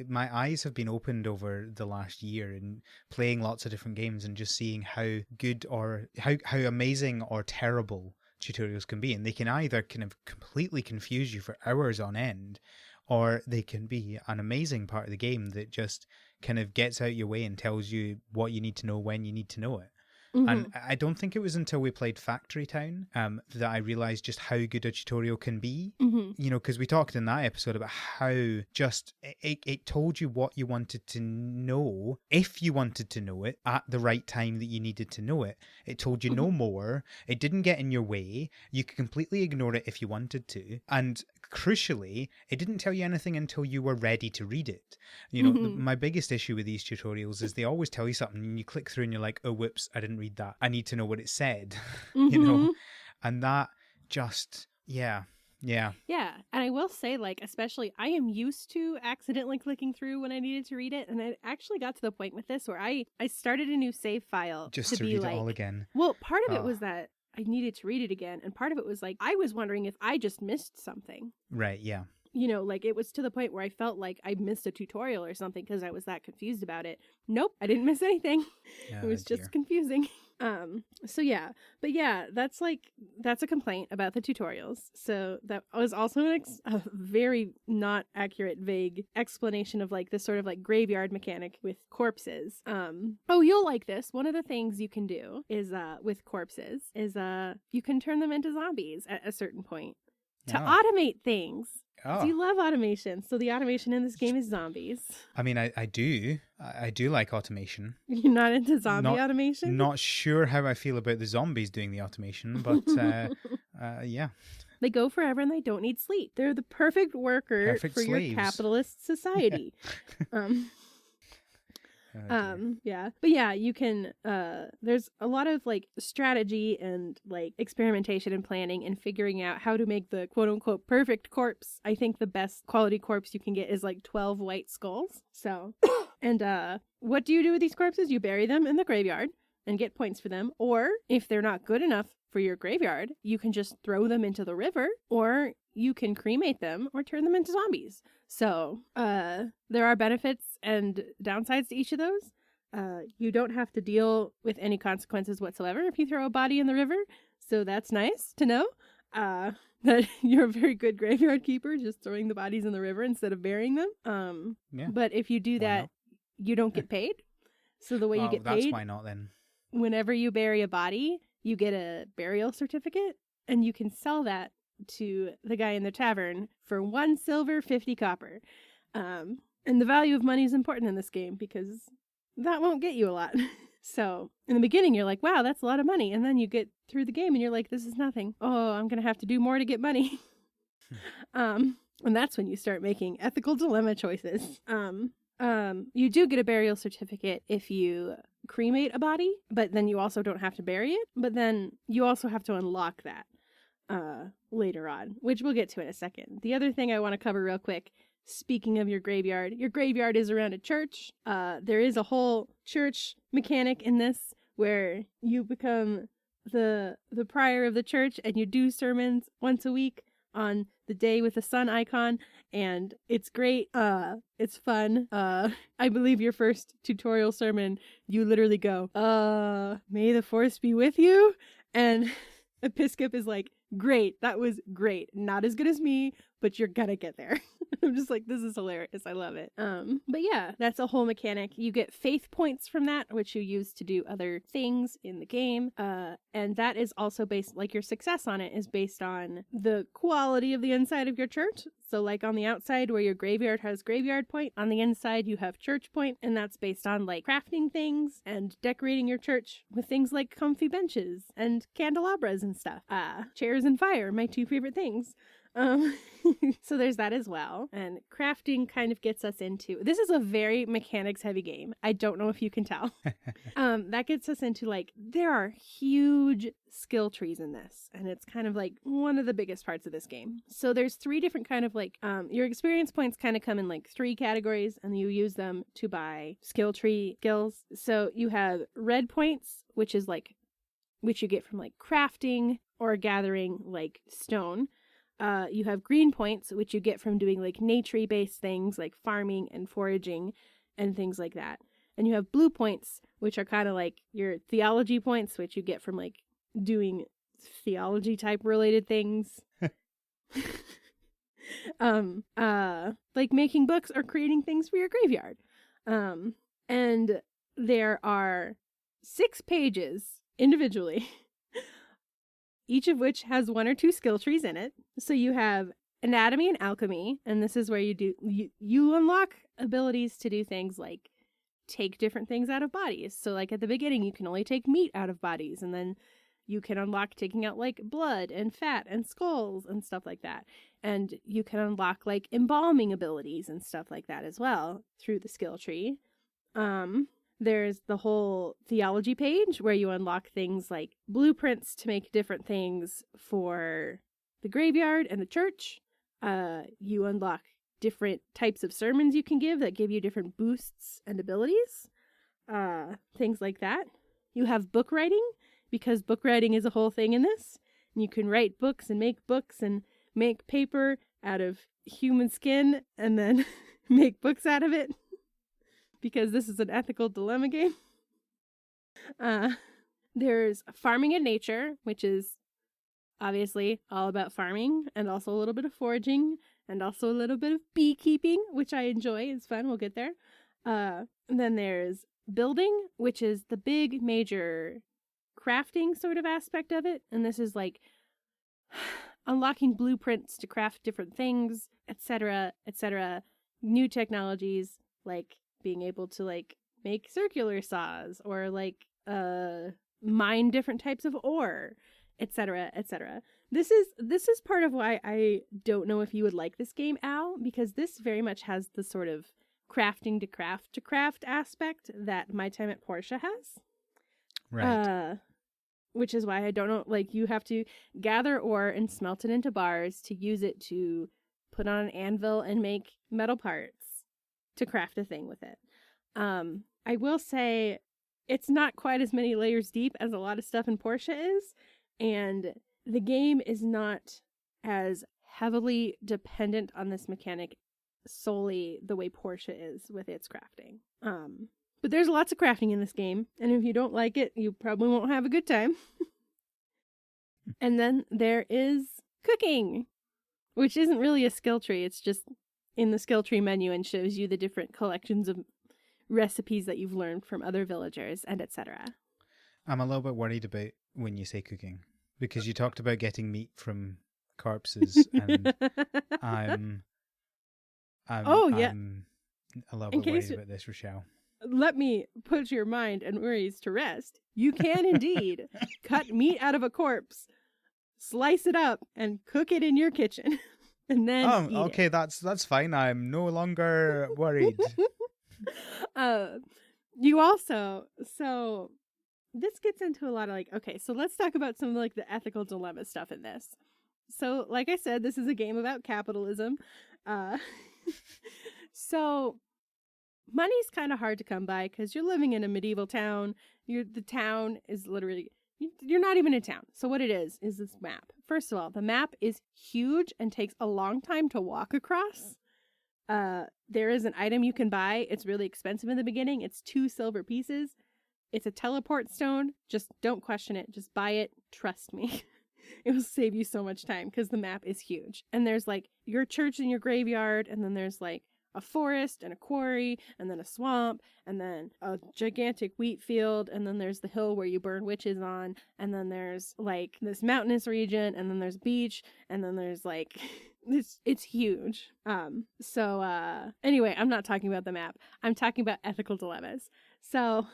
My eyes have been opened over the last year in playing lots of different games and just seeing how good or how amazing or terrible tutorials can be, and they can either kind of completely confuse you for hours on end, or they can be an amazing part of the game that just kind of gets out your way and tells you what you need to know when you need to know it. Mm-hmm. And I don't think it was until we played Factory Town that I realized just how good a tutorial can be. Mm-hmm. You know, because we talked in that episode about how just it told you what you wanted to know if you wanted to know it at the right time that you needed to know it. It told you no more. It didn't get in your way. You could completely ignore it if you wanted to. And crucially, it didn't tell you anything until you were ready to read it. You know, my biggest issue with these tutorials is they always tell you something and you click through and you're like, oh, whoops, I didn't read that. I need to know what it said, you know? And that just, yeah. And I will say, like, especially I am used to accidentally clicking through when I needed to read it. And I actually got to the point with this where I started a new save file just to be read like, it all again. Well, part of it was that I needed to read it again. And part of it was like, I was wondering if I just missed something. Right, yeah. You know, like it was to the point where I felt like I missed a tutorial or something because I was that confused about it. Nope, I didn't miss anything. It was just confusing. So yeah, but yeah, that's a complaint about the tutorials. So that was also a very not accurate, vague explanation of like this sort of like graveyard mechanic with corpses. Oh, you'll like this. One of the things you can do is, with corpses is, you can turn them into zombies at a certain point to automate things. Oh. You love automation. So the automation in this game is zombies. I mean, I do like automation. You're not into zombie automation? Not sure how I feel about the zombies doing the automation, but yeah. They go forever and they don't need sleep. They're the perfect worker for slaves. Your capitalist society. Yeah. But yeah, you can, there's a lot of like strategy and like experimentation and planning and figuring out how to make the quote unquote perfect corpse. I think the best quality corpse you can get is like 12 white skulls. So, and, what do you do with these corpses? You bury them in the graveyard and get points for them. Or if they're not good enough for your graveyard, you can just throw them into the river, or you can cremate them or turn them into zombies. So, there are benefits and downsides to each of those. You don't have to deal with any consequences whatsoever if you throw a body in the river. So that's nice to know. That you're a very good graveyard keeper, just throwing the bodies in the river instead of burying them. Yeah. But if you do that, you don't get paid. So the way you get paid, that's why not then. Whenever you bury a body, you get a burial certificate, and you can sell that to the guy in the tavern for 1 silver, 50 copper. And the value of money is important in this game because that won't get you a lot. So in the beginning, you're like, wow, that's a lot of money. And then you get through the game and you're like, this is nothing. Oh, I'm going to have to do more to get money. And that's when you start making ethical dilemma choices. You do get a burial certificate if you cremate a body, but then you also don't have to bury it. But then you also have to unlock that later on, which we'll get to in a second. The other thing I want to cover real quick, speaking of your graveyard is around a church. There is a whole church mechanic in this where you become the prior of the church and you do sermons once a week on the day with the sun icon, and it's great. It's fun. I believe your first tutorial sermon, you literally go, may the force be with you, and Episcop is like, great, that was great. Not as good as me, but you're gonna get there. I'm just like, this is hilarious. I love it. But yeah, that's a whole mechanic. You get faith points from that, which you use to do other things in the game. And that is also based, like, your success on it is based on the quality of the inside of your church. So like on the outside where your graveyard has graveyard point, on the inside you have church point, and that's based on like crafting things and decorating your church with things like comfy benches and candelabras and stuff. Chairs and fire, my two favorite things. So there's that as well. And crafting kind of gets us into, this is a very mechanics heavy game. I don't know if you can tell. That gets us into like, there are huge skill trees in this, and it's kind of like one of the biggest parts of this game. So there's three different kind of like, your experience points kind of come in like three categories, and you use them to buy skill tree skills. So you have red points, which is like, which you get from like crafting or gathering like stone. You have green points, which you get from doing like nature-based things like farming and foraging and things like that. And you have blue points, which are kind of like your theology points, which you get from like doing theology type related things. Like making books or creating things for your graveyard. And there are 6 pages individually, each of which has 1 or 2 skill trees in it. So you have anatomy and alchemy, and this is where you unlock abilities to do things like take different things out of bodies. So like at the beginning, you can only take meat out of bodies, and then you can unlock taking out like blood and fat and skulls and stuff like that. And you can unlock like embalming abilities and stuff like that as well through the skill tree. There's the whole theology page where you unlock things like blueprints to make different things for the graveyard and the church. You unlock different types of sermons you can give that give you different boosts and abilities. Things like that. You have book writing, because book writing is a whole thing in this. And you can write books and make paper out of human skin and then make books out of it. Because this is an ethical dilemma game. There's farming in nature, which is obviously all about farming, and also a little bit of foraging, and also a little bit of beekeeping, which I enjoy. It's fun. We'll get there. And then there's building, which is the big major crafting sort of aspect of it. And this is like unlocking blueprints to craft different things, etc., etc. New technologies, like being able to like make circular saws or like mine different types of ore, etc., etc. This is part of why I don't know if you would like this game, Al, because this very much has the sort of crafting to craft aspect that My Time at Portia has. Right. Which is why I don't know, like, you have to gather ore and smelt it into bars to use it to put on an anvil and make metal parts to craft a thing with it. I will say it's not quite as many layers deep as a lot of stuff in Portia is, and the game is not as heavily dependent on this mechanic solely the way Portia is with its crafting. But there's lots of crafting in this game, and if you don't like it, you probably won't have a good time. And then there is cooking, which isn't really a skill tree. It's just in the skill tree menu and shows you the different collections of recipes that you've learned from other villagers and etc. I'm a little bit worried about when you say cooking, because you talked about getting meat from corpses, and I'm a little bit worried about this, Rochelle. Let me put your mind and worries to rest. You can indeed cut meat out of a corpse, slice it up, and cook it in your kitchen. And then eat it. That's fine. I'm no longer worried. You also, so this gets into a lot of like, okay, so let's talk about some of like the ethical dilemma stuff in this. So like I said, this is a game about capitalism. So money's kind of hard to come by because you're living in a medieval town. The town is literally You're not even in town. So what it is this map. First of all, the map is huge and takes a long time to walk across. There is an item you can buy. It's really expensive in the beginning. It's 2 silver pieces. It's a teleport stone. Just don't question it. Just buy it. Trust me. It will save you so much time because the map is huge. And there's like your church and your graveyard, and then there's like a forest and a quarry, and then a swamp, and then a gigantic wheat field, and then there's the hill where you burn witches on, and then there's like this mountainous region, and then there's beach, and then there's like it's huge. Anyway, I'm not talking about the map. I'm talking about ethical dilemmas. So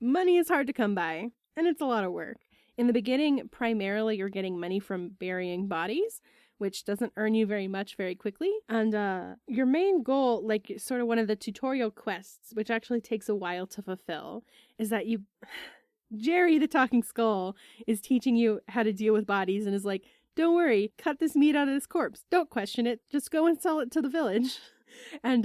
money is hard to come by, and it's a lot of work. In the beginning, primarily you're getting money from burying bodies, which doesn't earn you very much very quickly. And your main goal, like sort of one of the tutorial quests, which actually takes a while to fulfill, is that Jerry the Talking Skull is teaching you how to deal with bodies and is like, don't worry, cut this meat out of this corpse. Don't question it. Just go and sell it to the village. And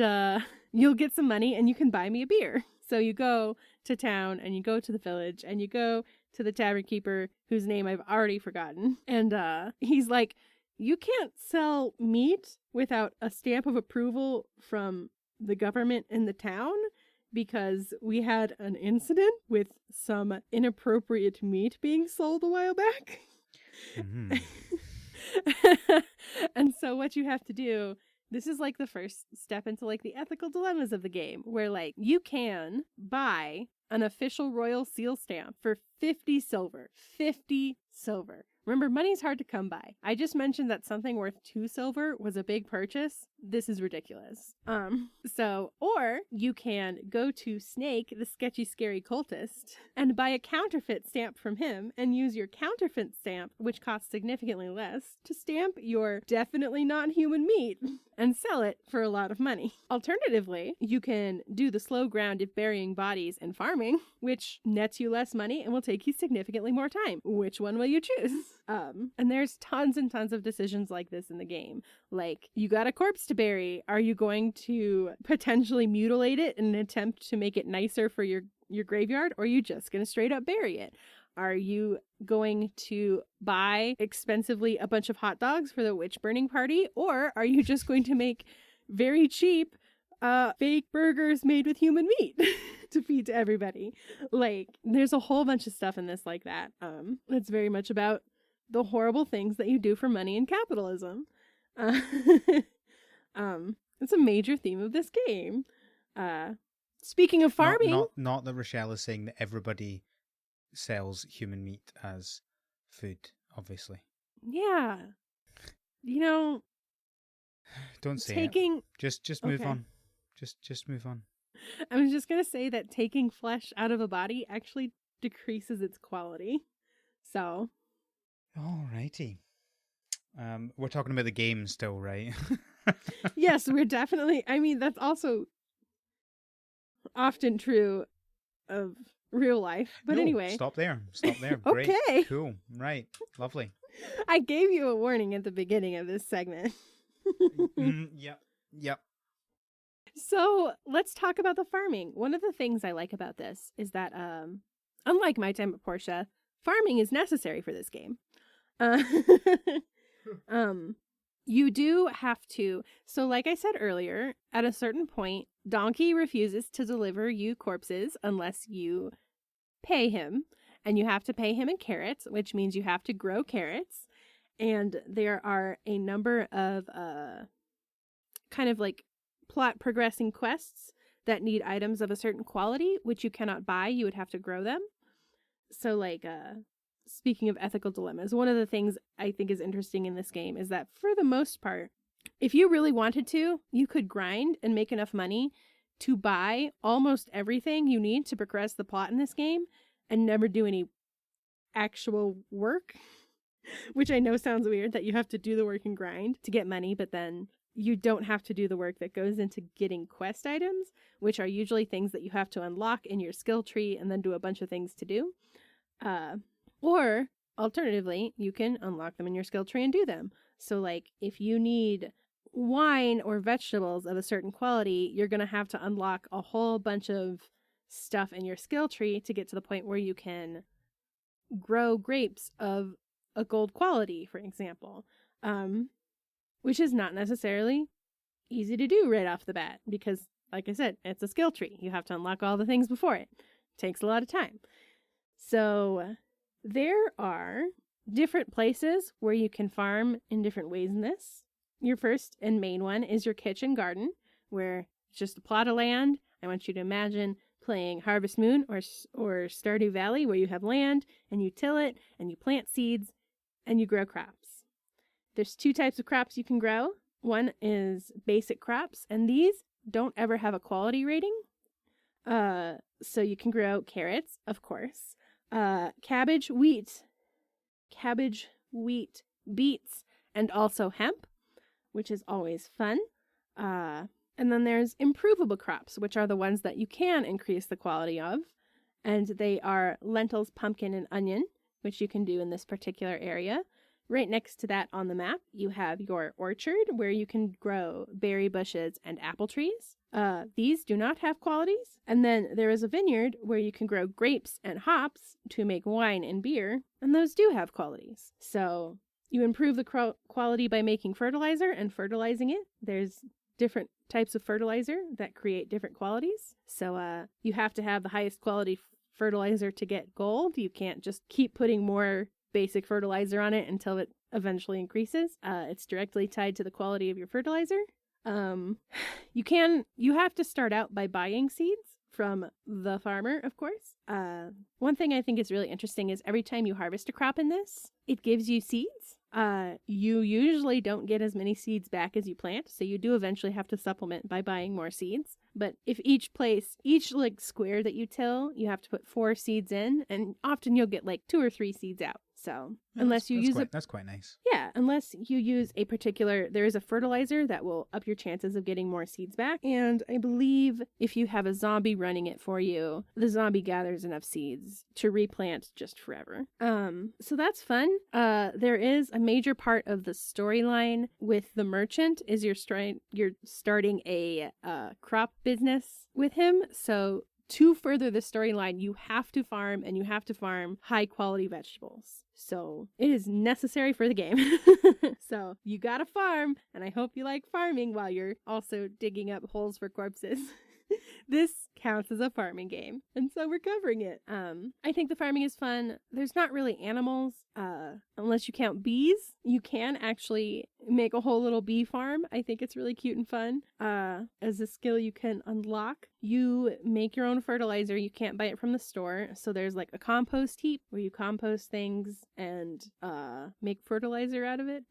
you'll get some money and you can buy me a beer. So you go to town and you go to the village and you go to the tavern keeper, whose name I've already forgotten. And he's like, you can't sell meat without a stamp of approval from the government in the town because we had an incident with some inappropriate meat being sold a while back. Mm-hmm. And so what you have to do, this is like the first step into like the ethical dilemmas of the game, where like you can buy an official royal seal stamp for 50 silver. 50 silver. Remember, money's hard to come by. I just mentioned that something worth 2 silver was a big purchase. This is ridiculous. Or you can go to Snake, the sketchy, scary cultist, and buy a counterfeit stamp from him and use your counterfeit stamp, which costs significantly less, to stamp your definitely not human meat and sell it for a lot of money. Alternatively, you can do the slow grind of burying bodies and farming, which nets you less money and will take you significantly more time. Which one will you choose? And there's tons and tons of decisions like this in the game. Like, you got a corpse to bury. Are you going to potentially mutilate it in an attempt to make it nicer for your graveyard? Or are you just going to straight up bury it? Are you going to buy expensively a bunch of hot dogs for the witch burning party? Or are you just going to make very cheap fake burgers made with human meat to feed to everybody? Like, there's a whole bunch of stuff in this like that. It's very much about the horrible things that you do for money in capitalism. It's a major theme of this game. Speaking of farming, not that Rochelle is saying that everybody sells human meat as food, obviously. Yeah, you know, don't say it. Just move on. Just move on. I was just gonna say that taking flesh out of a body actually decreases its quality. So. Alrighty. We're talking about the game still, right? Yes, we're definitely. I mean, that's also often true of real life. But anyway. Stop there. Great. Okay. Cool. Right. Lovely. I gave you a warning at the beginning of this segment. Yep. So let's talk about the farming. One of the things I like about this is that, unlike My Time at Portia, farming is necessary for this game. You do have to. So like I said earlier, at a certain point, Donkey refuses to deliver you corpses unless you pay him. And you have to pay him in carrots, which means you have to grow carrots. And there are a number of kind of like plot progressing quests that need items of a certain quality, which you cannot buy. You would have to grow them. So like speaking of ethical dilemmas, one of the things I think is interesting in this game is that for the most part, if you really wanted to, you could grind and make enough money to buy almost everything you need to progress the plot in this game and never do any actual work, which I know sounds weird that you have to do the work and grind to get money, but then you don't have to do the work that goes into getting quest items, which are usually things that you have to unlock in your skill tree and then do a bunch of things to do. Or alternatively, you can unlock them in your skill tree and do them. So like if you need wine or vegetables of a certain quality, you're going to have to unlock a whole bunch of stuff in your skill tree to get to the point where you can grow grapes of a gold quality, for example, which is not necessarily easy to do right off the bat because, like I said, it's a skill tree. You have to unlock all the things before it. Takes a lot of time. So there are different places where you can farm in different ways in this. Your first and main one is your kitchen garden, where it's just a plot of land. I want you to imagine playing Harvest Moon or Stardew Valley, where you have land and you till it and you plant seeds and you grow crops. There's 2 types of crops you can grow. One is basic crops, and these don't ever have a quality rating. So you can grow carrots, of course, cabbage, wheat, beets, and also hemp, which is always fun. And then there's improvable crops, which are the ones that you can increase the quality of. And they are lentils, pumpkin, and onion, which you can do in this particular area. Right next to that on the map, you have your orchard, where you can grow berry bushes and apple trees. These do not have qualities. And then there is a vineyard where you can grow grapes and hops to make wine and beer, and those do have qualities. So you improve the quality by making fertilizer and fertilizing it. There's different types of fertilizer that create different qualities. So you have to have the highest quality fertilizer to get gold. You can't just keep putting more basic fertilizer on it until it eventually increases. It's directly tied to the quality of your fertilizer. You have to start out by buying seeds from the farmer, of course. One thing I think is really interesting is every time you harvest a crop in this, it gives you seeds. You usually don't get as many seeds back as you plant, so you do eventually have to supplement by buying more seeds. But if each like square that you till, you have to put 4 seeds in, and often you'll get like 2 or 3 seeds out. So that's quite nice. Yeah, unless you use there is a fertilizer that will up your chances of getting more seeds back. And I believe if you have a zombie running it for you, the zombie gathers enough seeds to replant just forever. So that's fun. There is a major part of the storyline with the merchant is you're starting a crop business with him. So to further the storyline, you have to farm, and you have to farm high quality vegetables. So it is necessary for the game. So you gotta farm, and I hope you like farming while you're also digging up holes for corpses. This counts as a farming game, and so we're covering it. I think the farming is fun. There's not really animals, unless you count bees. You can actually make a whole little bee farm. I think it's really cute and fun. As a skill you can unlock. You make your own fertilizer. You can't buy it from the store. So there's like a compost heap where you compost things and make fertilizer out of it.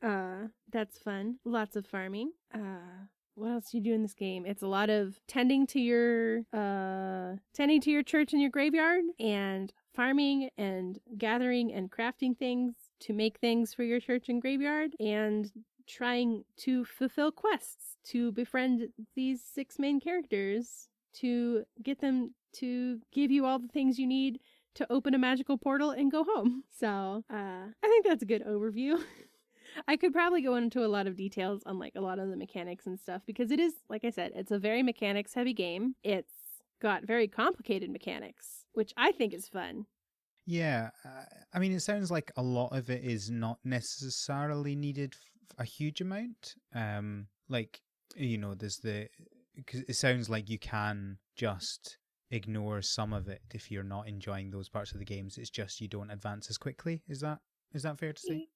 That's fun. Lots of farming. What else do you do in this game? It's a lot of tending to your church and your graveyard, and farming and gathering and crafting things to make things for your church and graveyard, and trying to fulfill quests to befriend these 6 main characters to get them to give you all the things you need to open a magical portal and go home. So I think that's a good overview. I could probably go into a lot of details on like a lot of the mechanics and stuff, because it is, like I said, it's a very mechanics heavy game. It's got very complicated mechanics, which I think is fun. Yeah, I mean, it sounds like a lot of it is not necessarily needed a huge amount. Like, you know, because it sounds like you can just ignore some of it if you're not enjoying those parts of the games. It's just you don't advance as quickly. Is that fair to say?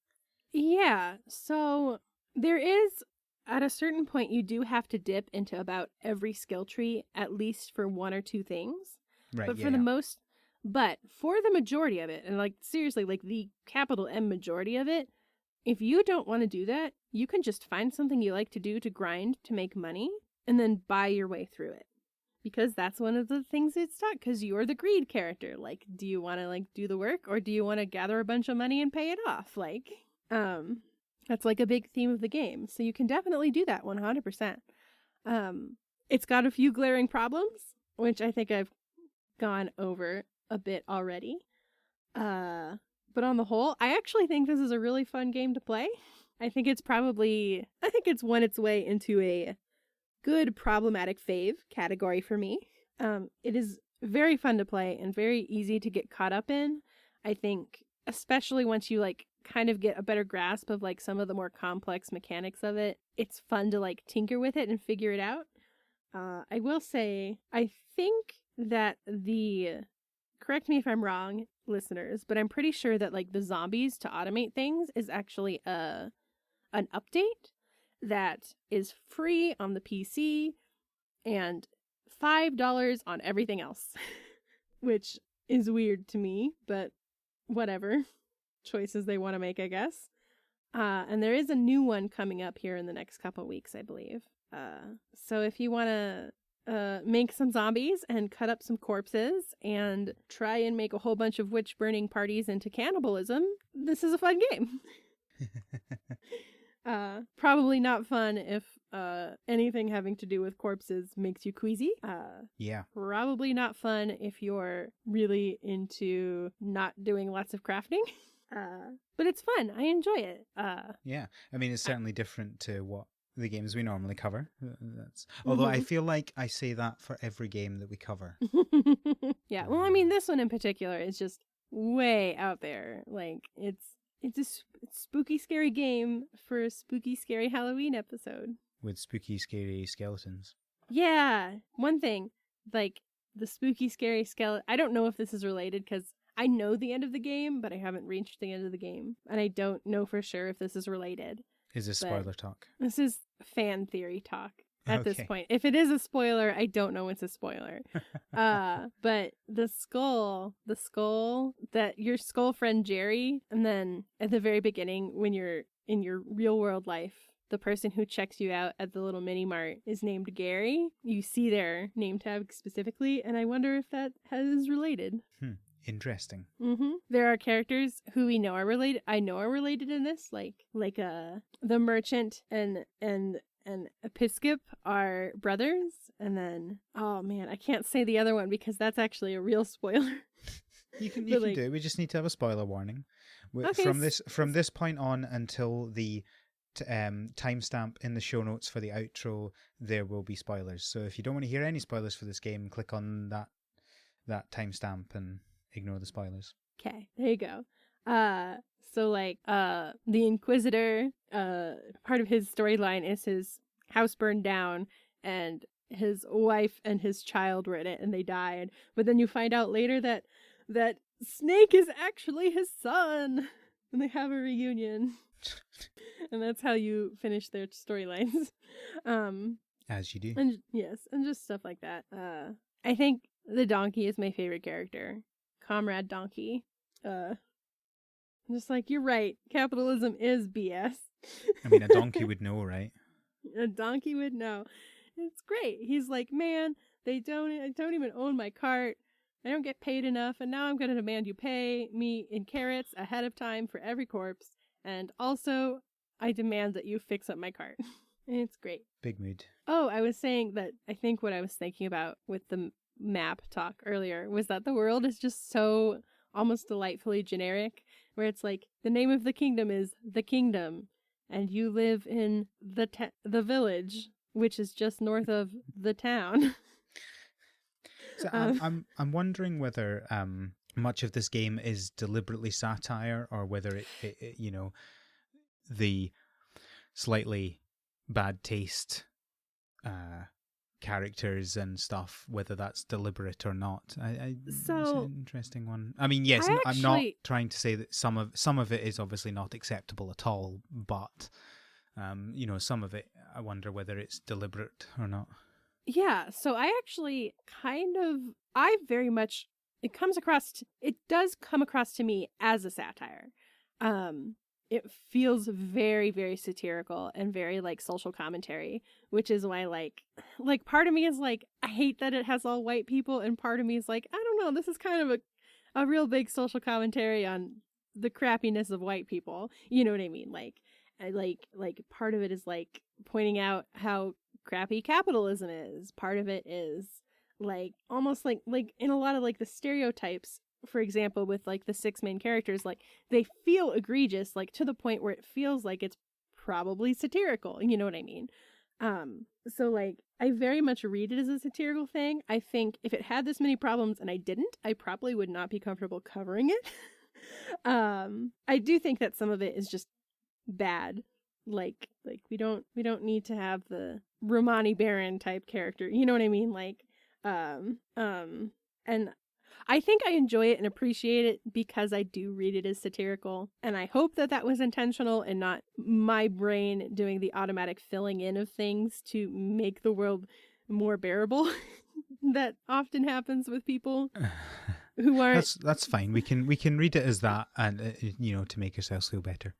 Yeah, so there is, at a certain point, you do have to dip into about every skill tree, at least for 1 or 2 things. Right, but for the majority of it, and like seriously, like the capital M majority of it, if you don't want to do that, you can just find something you like to do to grind to make money, and then buy your way through it. Because that's one of the things it's taught, because you're the greed character. Like, do you want to like do the work, or do you want to gather a bunch of money and pay it off? Like, that's like a big theme of the game. So you can definitely do that 100%. It's got a few glaring problems, which I think I've gone over a bit already. But on the whole, I actually think this is a really fun game to play. I think it's won its way into a good problematic fave category for me. It is very fun to play and very easy to get caught up in. I think especially once you like kind of get a better grasp of like some of the more complex mechanics of it, it's fun to like tinker with it and figure it out. I will say, I think that correct me if I'm wrong, listeners, but I'm pretty sure that like the zombies to automate things is actually an update that is free on the PC and $5 on everything else, which is weird to me, but whatever. Choices they want to make, I guess. And there is a new one coming up here in the next couple weeks, I believe. So if you want to make some zombies and cut up some corpses and try and make a whole bunch of witch burning parties into cannibalism, this is a fun game. Probably not fun if anything having to do with corpses makes you queasy. Yeah. Probably not fun if you're really into not doing lots of crafting. But it's fun. I enjoy it. Yeah. I mean, it's certainly different to what the games we normally cover. Although I feel like I say that for every game that we cover. Yeah. Well, I mean, this one in particular is just way out there. Like, it's a spooky, scary game for a spooky, scary Halloween episode. With spooky, scary skeletons. Yeah. One thing, like, the spooky, scary skeleton. I don't know if this is related because I know the end of the game, but I haven't reached the end of the game. And I don't know for sure if this is related. Is this spoiler talk? This is fan theory talk at Okay. this point. If it is a spoiler, I don't know it's a spoiler. But the skull that your skull friend Jerry, and then at the very beginning when you're in your real world life, the person who checks you out at the little mini mart is named Gary. You see their name tag specifically, and I wonder if that is related. Interesting. There are characters who we know are related. I know are related in this, like the merchant and Episcop are brothers, and then oh man, I can't say the other one because that's actually a real spoiler. You can But, do it. We just need to have a spoiler warning. Okay, From this point on until the timestamp in the show notes for the outro, there will be spoilers. So if you don't want to hear any spoilers for this game, click on that timestamp and ignore the spoilers. Okay, there you go. So like the Inquisitor, part of his storyline is his house burned down and his wife and his child were in it and they died. But then you find out later that Snake is actually his son and they have a reunion. And that's how you finish their storylines. As you do. And yes, and just stuff like that. I think the donkey is my favorite character. Comrade Donkey. Just like, you're right, capitalism is BS. I mean, a donkey would know, right? A donkey would know. It's great. He's like, man, I don't even own my cart. I don't get paid enough, and now I'm going to demand you pay me in carrots ahead of time for every corpse. And also, I demand that you fix up my cart. It's great. Big mood. Oh, I was saying that I think what I was thinking about with the map talk earlier was that the world is just so almost delightfully generic, where it's like the name of the kingdom is the kingdom, and you live in the village, which is just north of the town. So I'm wondering whether much of this game is deliberately satire, or whether it you know, the slightly bad taste characters and stuff, whether that's deliberate or not. It's an interesting one. I mean, yes, I'm not trying to say that some of it is obviously not acceptable at all, but you know, some of it I wonder whether it's deliberate or not. Yeah, so it does come across to me as a satire. It feels very, very satirical and very like social commentary, which is why like part of me is like, I hate that it has all white people, and part of me is like, I don't know, this is kind of a real big social commentary on the crappiness of white people. You know what I mean? Like part of it is like pointing out how crappy capitalism is. Part of it is like almost like in a lot of like the stereotypes, for example, with like the 6 main characters, like they feel egregious, like to the point where it feels like it's probably satirical. You know what I mean? So like I very much read it as a satirical thing. I think if it had this many problems and I didn't, I probably would not be comfortable covering it. I do think that some of it is just bad. Like we don't need to have the Romani Baron type character. You know what I mean? Like and I think I enjoy it and appreciate it because I do read it as satirical, and I hope that that was intentional and not my brain doing the automatic filling in of things to make the world more bearable. That often happens with people who aren't. That's fine. We can read it as that, and to make ourselves feel better.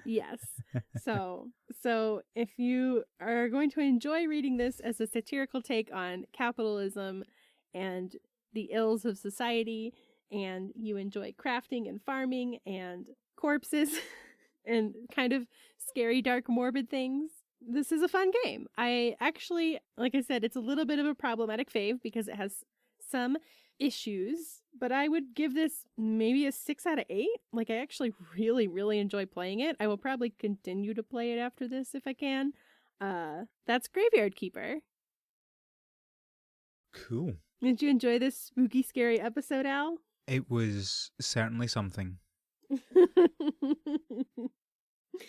Yes. So if you are going to enjoy reading this as a satirical take on capitalism and the ills of society, and you enjoy crafting and farming and corpses and kind of scary, dark, morbid things, this is a fun game. I actually, like I said, it's a little bit of a problematic fave because it has some issues, but I would give this maybe a 6 out of 8. Like, I actually really, really enjoy playing it. I will probably continue to play it after this if I can. That's Graveyard Keeper. Cool. Did you enjoy this spooky, scary episode, Al? It was certainly something.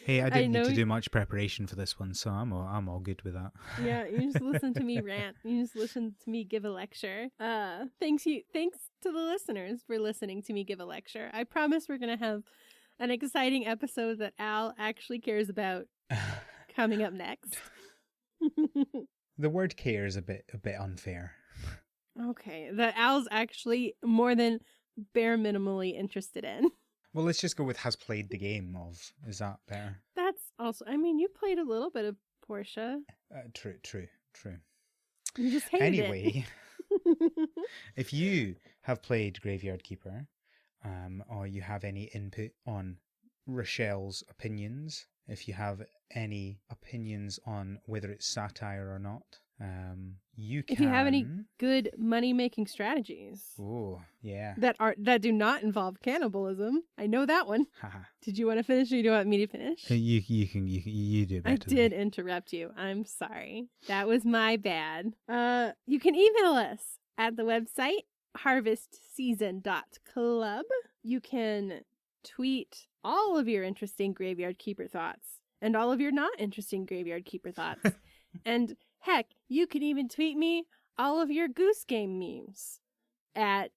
Hey, I didn't need to do much preparation for this one, so I'm all good with that. Yeah, you just listen to me rant. You just listen to me give a lecture. Thanks to the listeners for listening to me give a lecture. I promise we're gonna have an exciting episode that Al actually cares about coming up next. The word "care" is a bit unfair. Okay, that Al's actually more than bare minimally interested in. Well, let's just go with has played the game of. Is that better? That's also, I mean, you played a little bit of Portia. True. You just hated anyway, if you have played Graveyard Keeper, or you have any input on Rochelle's opinions, if you have any opinions on whether it's satire or not, you can. If you have any good money-making strategies. Oh, yeah. That do not involve cannibalism. I know that one. Did you want to finish, or do you want me to finish? You do better. I did interrupt you. I'm sorry. That was my bad. You can email us at the website harvestseason.club. You can tweet all of your interesting Graveyard Keeper thoughts and all of your not interesting Graveyard Keeper thoughts. And heck, you can even tweet me all of your Goose Game memes at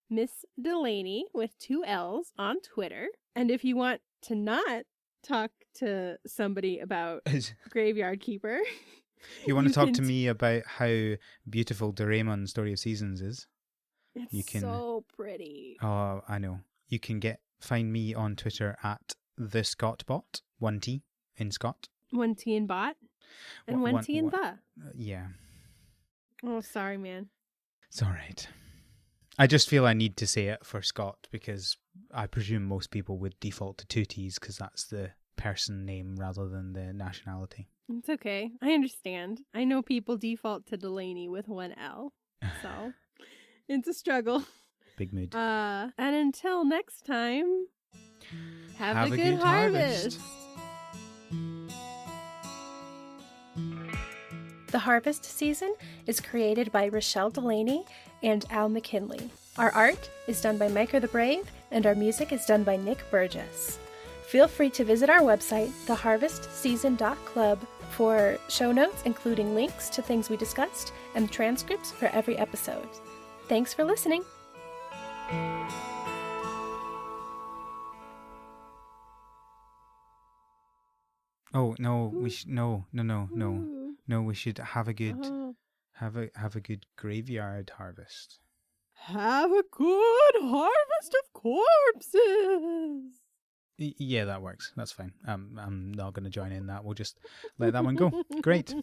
Miss Delaney with 2 L's on Twitter. And if you want to not talk to somebody about Graveyard Keeper, you want to talk to me about how beautiful Doraemon Story of Seasons is? It's so pretty. Oh, I know. You can find me on Twitter at the Scottbot, 1T in Scott. 1T in bot. And 1T in the. Yeah. Oh, sorry, man. It's all right. I just feel I need to say it for Scott because I presume most people would default to 2 T's because that's the person name rather than the nationality. It's okay. I understand. I know people default to Delaney with 1 L. So it's a struggle. Big mood. And until next time, have a good harvest. The Harvest Season is created by Rochelle Delaney and Al McKinley. Our art is done by Micah the Brave, and our music is done by Nick Burgess. Feel free to visit our website, theharvestseason.club, for show notes, including links to things we discussed and transcripts for every episode. Thanks for listening. Oh no, we no. No, we should have a good have a good graveyard harvest. Have a good harvest of corpses. Yeah, that works. That's fine. I'm not going to join in that. We'll just let that one go. Great.